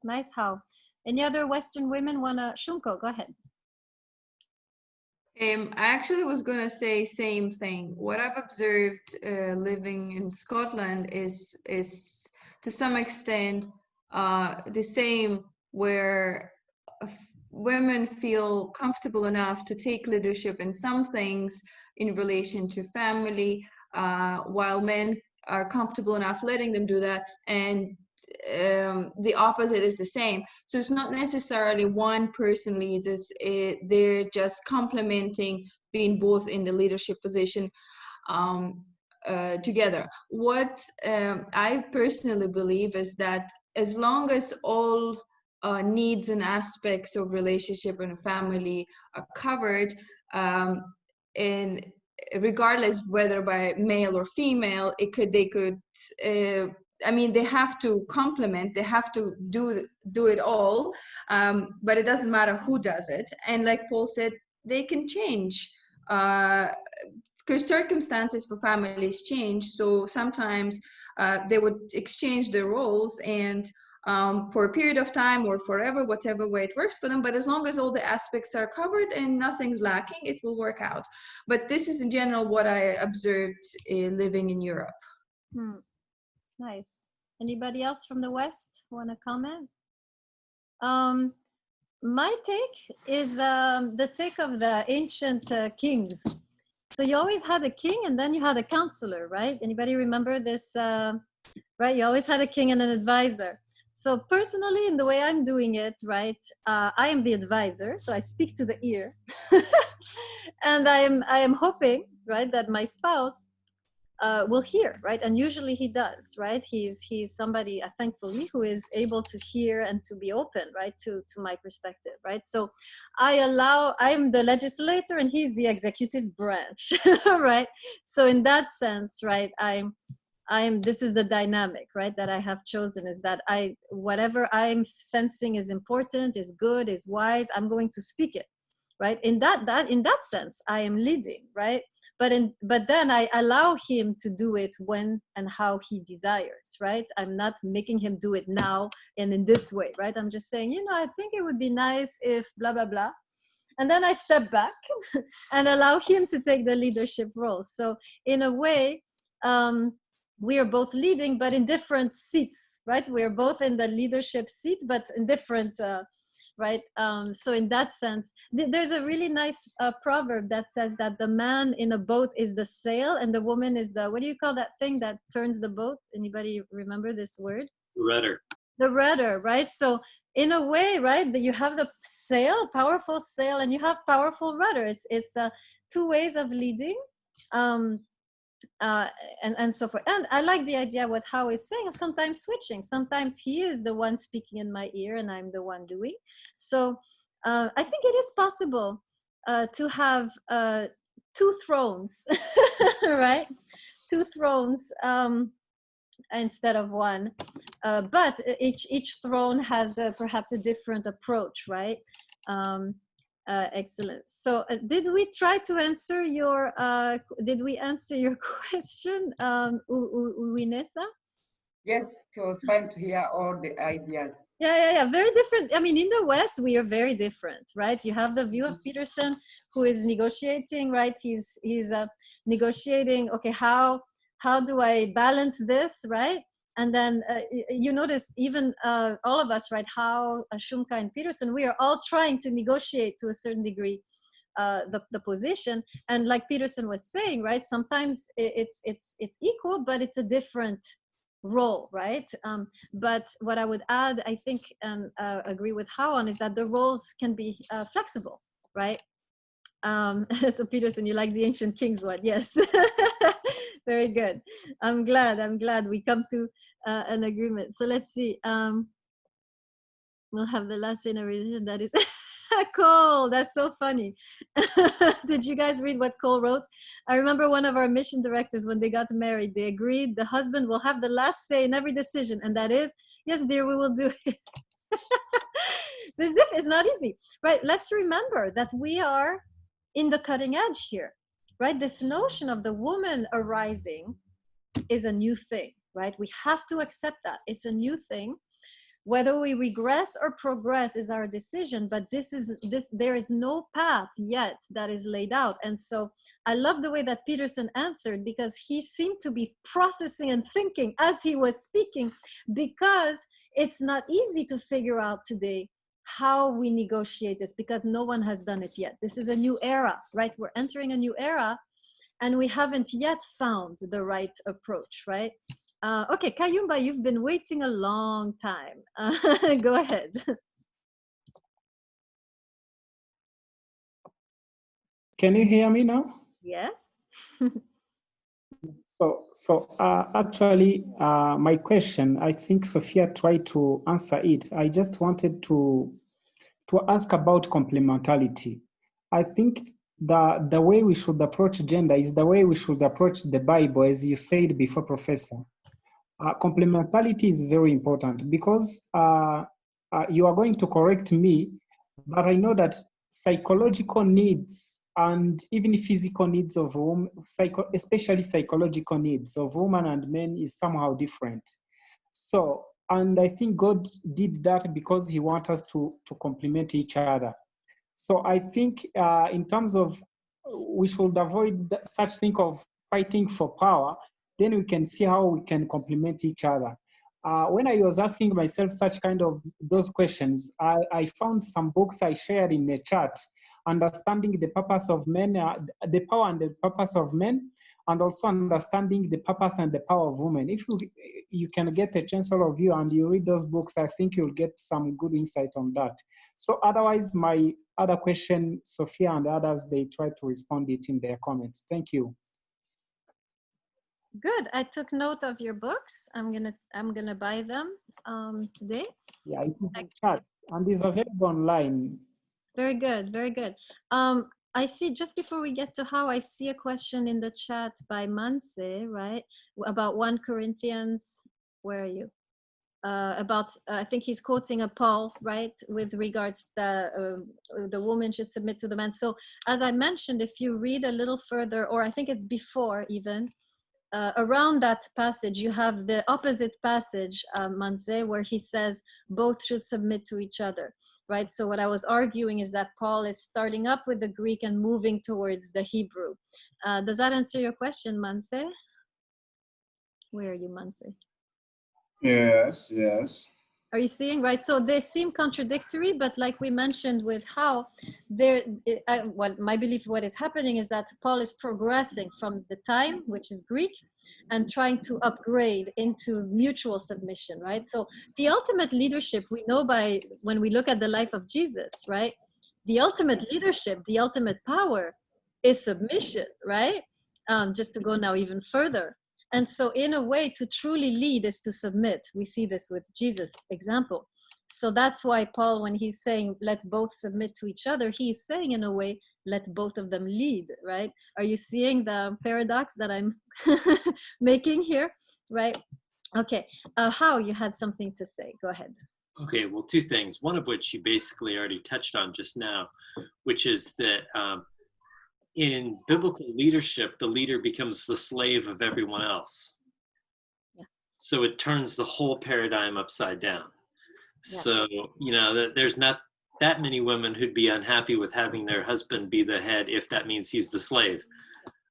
nice, How. Any other Western women wanna, Shumko, go ahead. I actually was gonna say same thing. What I've observed living in Scotland is to some extent the same, where women feel comfortable enough to take leadership in some things in relation to family, while men are comfortable enough letting them do that, and the opposite is the same. So it's not necessarily one person leads, they're just complementing being both in the leadership position together. What I personally believe is that as long as all needs and aspects of relationship and family are covered, and regardless whether by male or female, they could I mean, they have to complement, they have to do it all, but it doesn't matter who does it. And like Paul said, they can change because circumstances for families change. So sometimes they would exchange their roles and for a period of time or forever, whatever way it works for them. But as long as all the aspects are covered and nothing's lacking, it will work out. But this is in general what I observed living in Europe. Nice. Anybody else from the West want to comment? My take is the take of the ancient kings. So you always had a king and then you had a counselor, right? Anybody remember this? Right, you always had a king and an advisor. So personally, in the way I'm doing it, right, I am the advisor, so I speak to the ear. And I am hoping, right, that my spouse will hear, right? And usually he does, right? He's somebody, thankfully, who is able to hear and to be open, right, to my perspective, right? So I'm the legislator and he's the executive branch, right? So in that sense, right, this is the dynamic, right, that I have chosen, is that whatever I'm sensing is important, is good, is wise, I'm going to speak it, right? In that sense, I am leading, right? But then I allow him to do it when and how he desires, right? I'm not making him do it now and in this way, right? I'm just saying, you know, I think it would be nice if blah, blah, blah. And then I step back and allow him to take the leadership role. So in a way, we are both leading, but in different seats, right? We are both in the leadership seat, but in different, right? So in that sense, there's a really nice proverb that says that the man in a boat is the sail and the woman is the, what do you call that thing that turns the boat? Anybody remember this word? Rudder. The rudder, right? So in a way, right, that you have the sail, powerful sail, and you have powerful rudders. It's two ways of leading. and so forth. And I like the idea what How is saying of sometimes switching. Sometimes he is the one speaking in my ear and I'm the one doing. So I think it is possible to have two thrones, right? Two thrones instead of one. But each throne has perhaps a different approach, right? Excellent. So did we try to answer your question, Uinesa? Yes, it was fun to hear all the ideas. Yeah. Very different. I mean, in the West, we are very different, right? You have the view of Peterson, who is negotiating, right? He's negotiating. Okay, how do I balance this, right? And then you notice even all of us, right? How Shumka and Peterson, we are all trying to negotiate to a certain degree the position. And like Peterson was saying, right? Sometimes it's equal, but it's a different role, right? But what I would add, I think, and agree with Hawan, is that the roles can be flexible, right? So Peterson, you like the ancient kings one? Yes. Very good. I'm glad we come to an agreement. So let's see. We'll have the last narration that is Cole. That's so funny. Did you guys read what Cole wrote? I remember one of our mission directors, when they got married, they agreed the husband will have the last say in every decision, and that is, yes, dear, we will do it. So it's not easy, right? Let's remember that we are in the cutting edge here, right? This notion of the woman arising is a new thing, right? We have to accept that it's a new thing. Whether we regress or progress is our decision, but there is no path yet that is laid out. And so I love the way that Peterson answered, because he seemed to be processing and thinking as he was speaking, because it's not easy to figure out today how we negotiate this, because no one has done it yet. This is a new era, right? We're entering a new era, and we haven't yet found the right approach, right? Okay, Kayumba, you've been waiting a long time. Go ahead. Can you hear me now? Yes. So actually, my question, I think Sophia tried to answer it. I just wanted to ask about complementarity. I think the way we should approach gender is the way we should approach the Bible, as you said before, Professor. Complementarity is very important, because you are going to correct me, but I know that psychological needs and even physical needs of women, especially psychological needs of women and men, is somehow different. So, and I think God did that because he wants us to complement each other. So I think in terms of, we should avoid such thing of fighting for power. Then we can see how we can complement each other. When I was asking myself such kind of those questions, I found some books I shared in the chat, Understanding the Purpose of Men, the Power and the Purpose of Men, and also Understanding the Purpose and the Power of Women. If you can get a chance, all of you, and you read those books, I think you'll get some good insight on that. So otherwise, my other question, Sophia and others, they try to respond it in their comments. Thank you. Good. I took note of your books. I'm gonna buy them today. Yeah, it is in chat and is available online. Very good. Very good. I see, just before we get to How, I see a question in the chat by Manse, right? About 1 Corinthians, where are you? I think he's quoting a Paul, right? With regards to the woman should submit to the man. So as I mentioned, if you read a little further, or I think it's before even, around that passage, you have the opposite passage, Manse, where he says both should submit to each other, right? So what I was arguing is that Paul is starting up with the Greek and moving towards the Hebrew. Does that answer your question, Manse? Where are you, Manse? Yes, yes. Are you seeing, right? So they seem contradictory, but like we mentioned with How, what my belief, what is happening is that Paul is progressing from the time, which is Greek, and trying to upgrade into mutual submission, right? So the ultimate leadership we know by when we look at the life of Jesus, right? The ultimate leadership, the ultimate power is submission, right? just to go now even further. And so in a way, to truly lead is to submit. We see this with Jesus' example. So that's why Paul, when he's saying, let both submit to each other, he's saying in a way, let both of them lead, right? Are you seeing the paradox that I'm making here, right? Okay, How, you had something to say, go ahead. Okay, well, two things. One of which you basically already touched on just now, which is that in biblical leadership, the leader becomes the slave of everyone else. Yeah. So it turns the whole paradigm upside down. Yeah. So, you know, there's not that many women who'd be unhappy with having their husband be the head if that means he's the slave.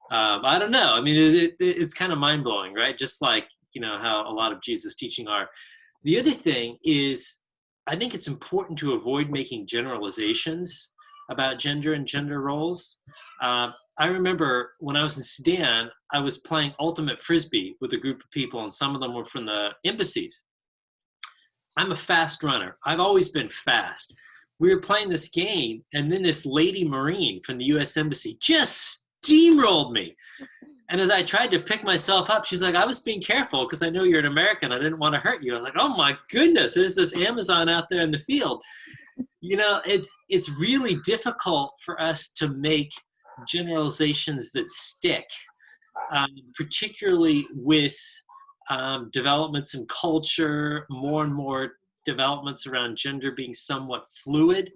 I don't know. I mean, it's kind of mind-blowing, right? Just like, you know, how a lot of Jesus' teaching are. The other thing is, I think it's important to avoid making generalizations about gender and gender roles. I remember when I was in Sudan, I was playing ultimate frisbee with a group of people, and some of them were from the embassies. I'm a fast runner. I've always been fast. We were playing this game, and then this lady Marine from the US Embassy just steamrolled me. And as I tried to pick myself up, she's like, I was being careful because I know you're an American. I didn't want to hurt you. I was like, oh my goodness, there's this Amazon out there in the field. You know, it's really difficult for us to make generalizations that stick, particularly with developments in culture, more and more developments around gender being somewhat fluid.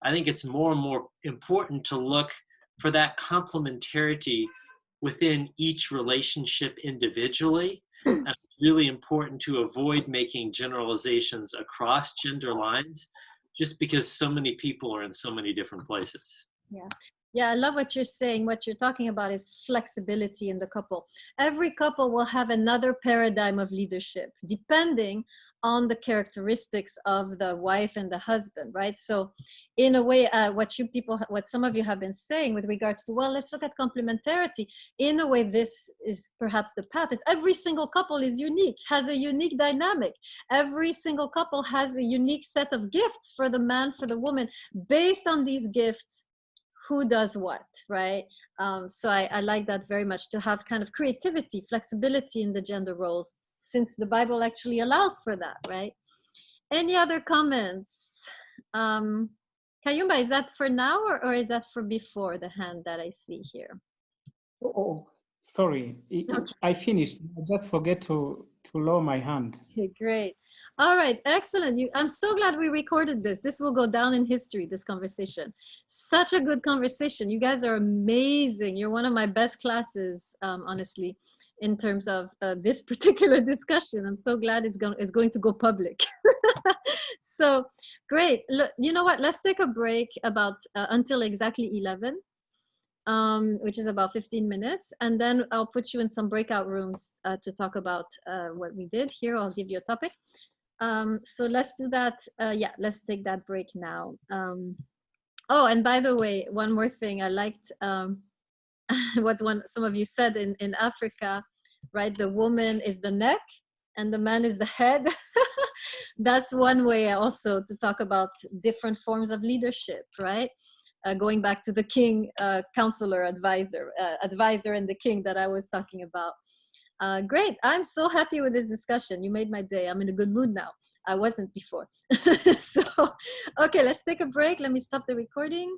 I think it's more and more important to look for that complementarity within each relationship individually. And it's really important to avoid making generalizations across gender lines, just because so many people are in so many different places. Yeah. Yeah, I love what you're saying. What you're talking about is flexibility in the couple. Every couple will have another paradigm of leadership, depending on the characteristics of the wife and the husband, right? So in a way, what some of you have been saying with regards to, well, let's look at complementarity. In a way, this is perhaps the path. Is every single couple is unique, has a unique dynamic. Every single couple has a unique set of gifts for the man, for the woman. Based on these gifts, who does what, right? So I like that very much, to have kind of creativity, flexibility in the gender roles, since the Bible actually allows for that, right? Any other comments? Kayumba, is that for now or is that for before, the hand that I see here? Oh, sorry, I finished. I just forget to lower my hand. Okay, great. All right, excellent. I'm so glad we recorded this. This will go down in history, this conversation. Such a good conversation. You guys are amazing. You're one of my best classes, honestly, in terms of this particular discussion. I'm so glad it's going to go public. So great. Look, you know what? Let's take a break about until exactly 11. Which is about 15 minutes. And then I'll put you in some breakout rooms to talk about what we did here. I'll give you a topic. So let's do that. Yeah, let's take that break now. Oh, and by the way, one more thing. I liked what some of you said in Africa, right? The woman is the neck and the man is the head. That's one way also to talk about different forms of leadership, right? Going back to the king, counselor, advisor and the king that I was talking about. Great, I'm so happy with this discussion. You made my day. I'm in a good mood now. I wasn't before. So, okay, let's take a break. Let me stop the recording.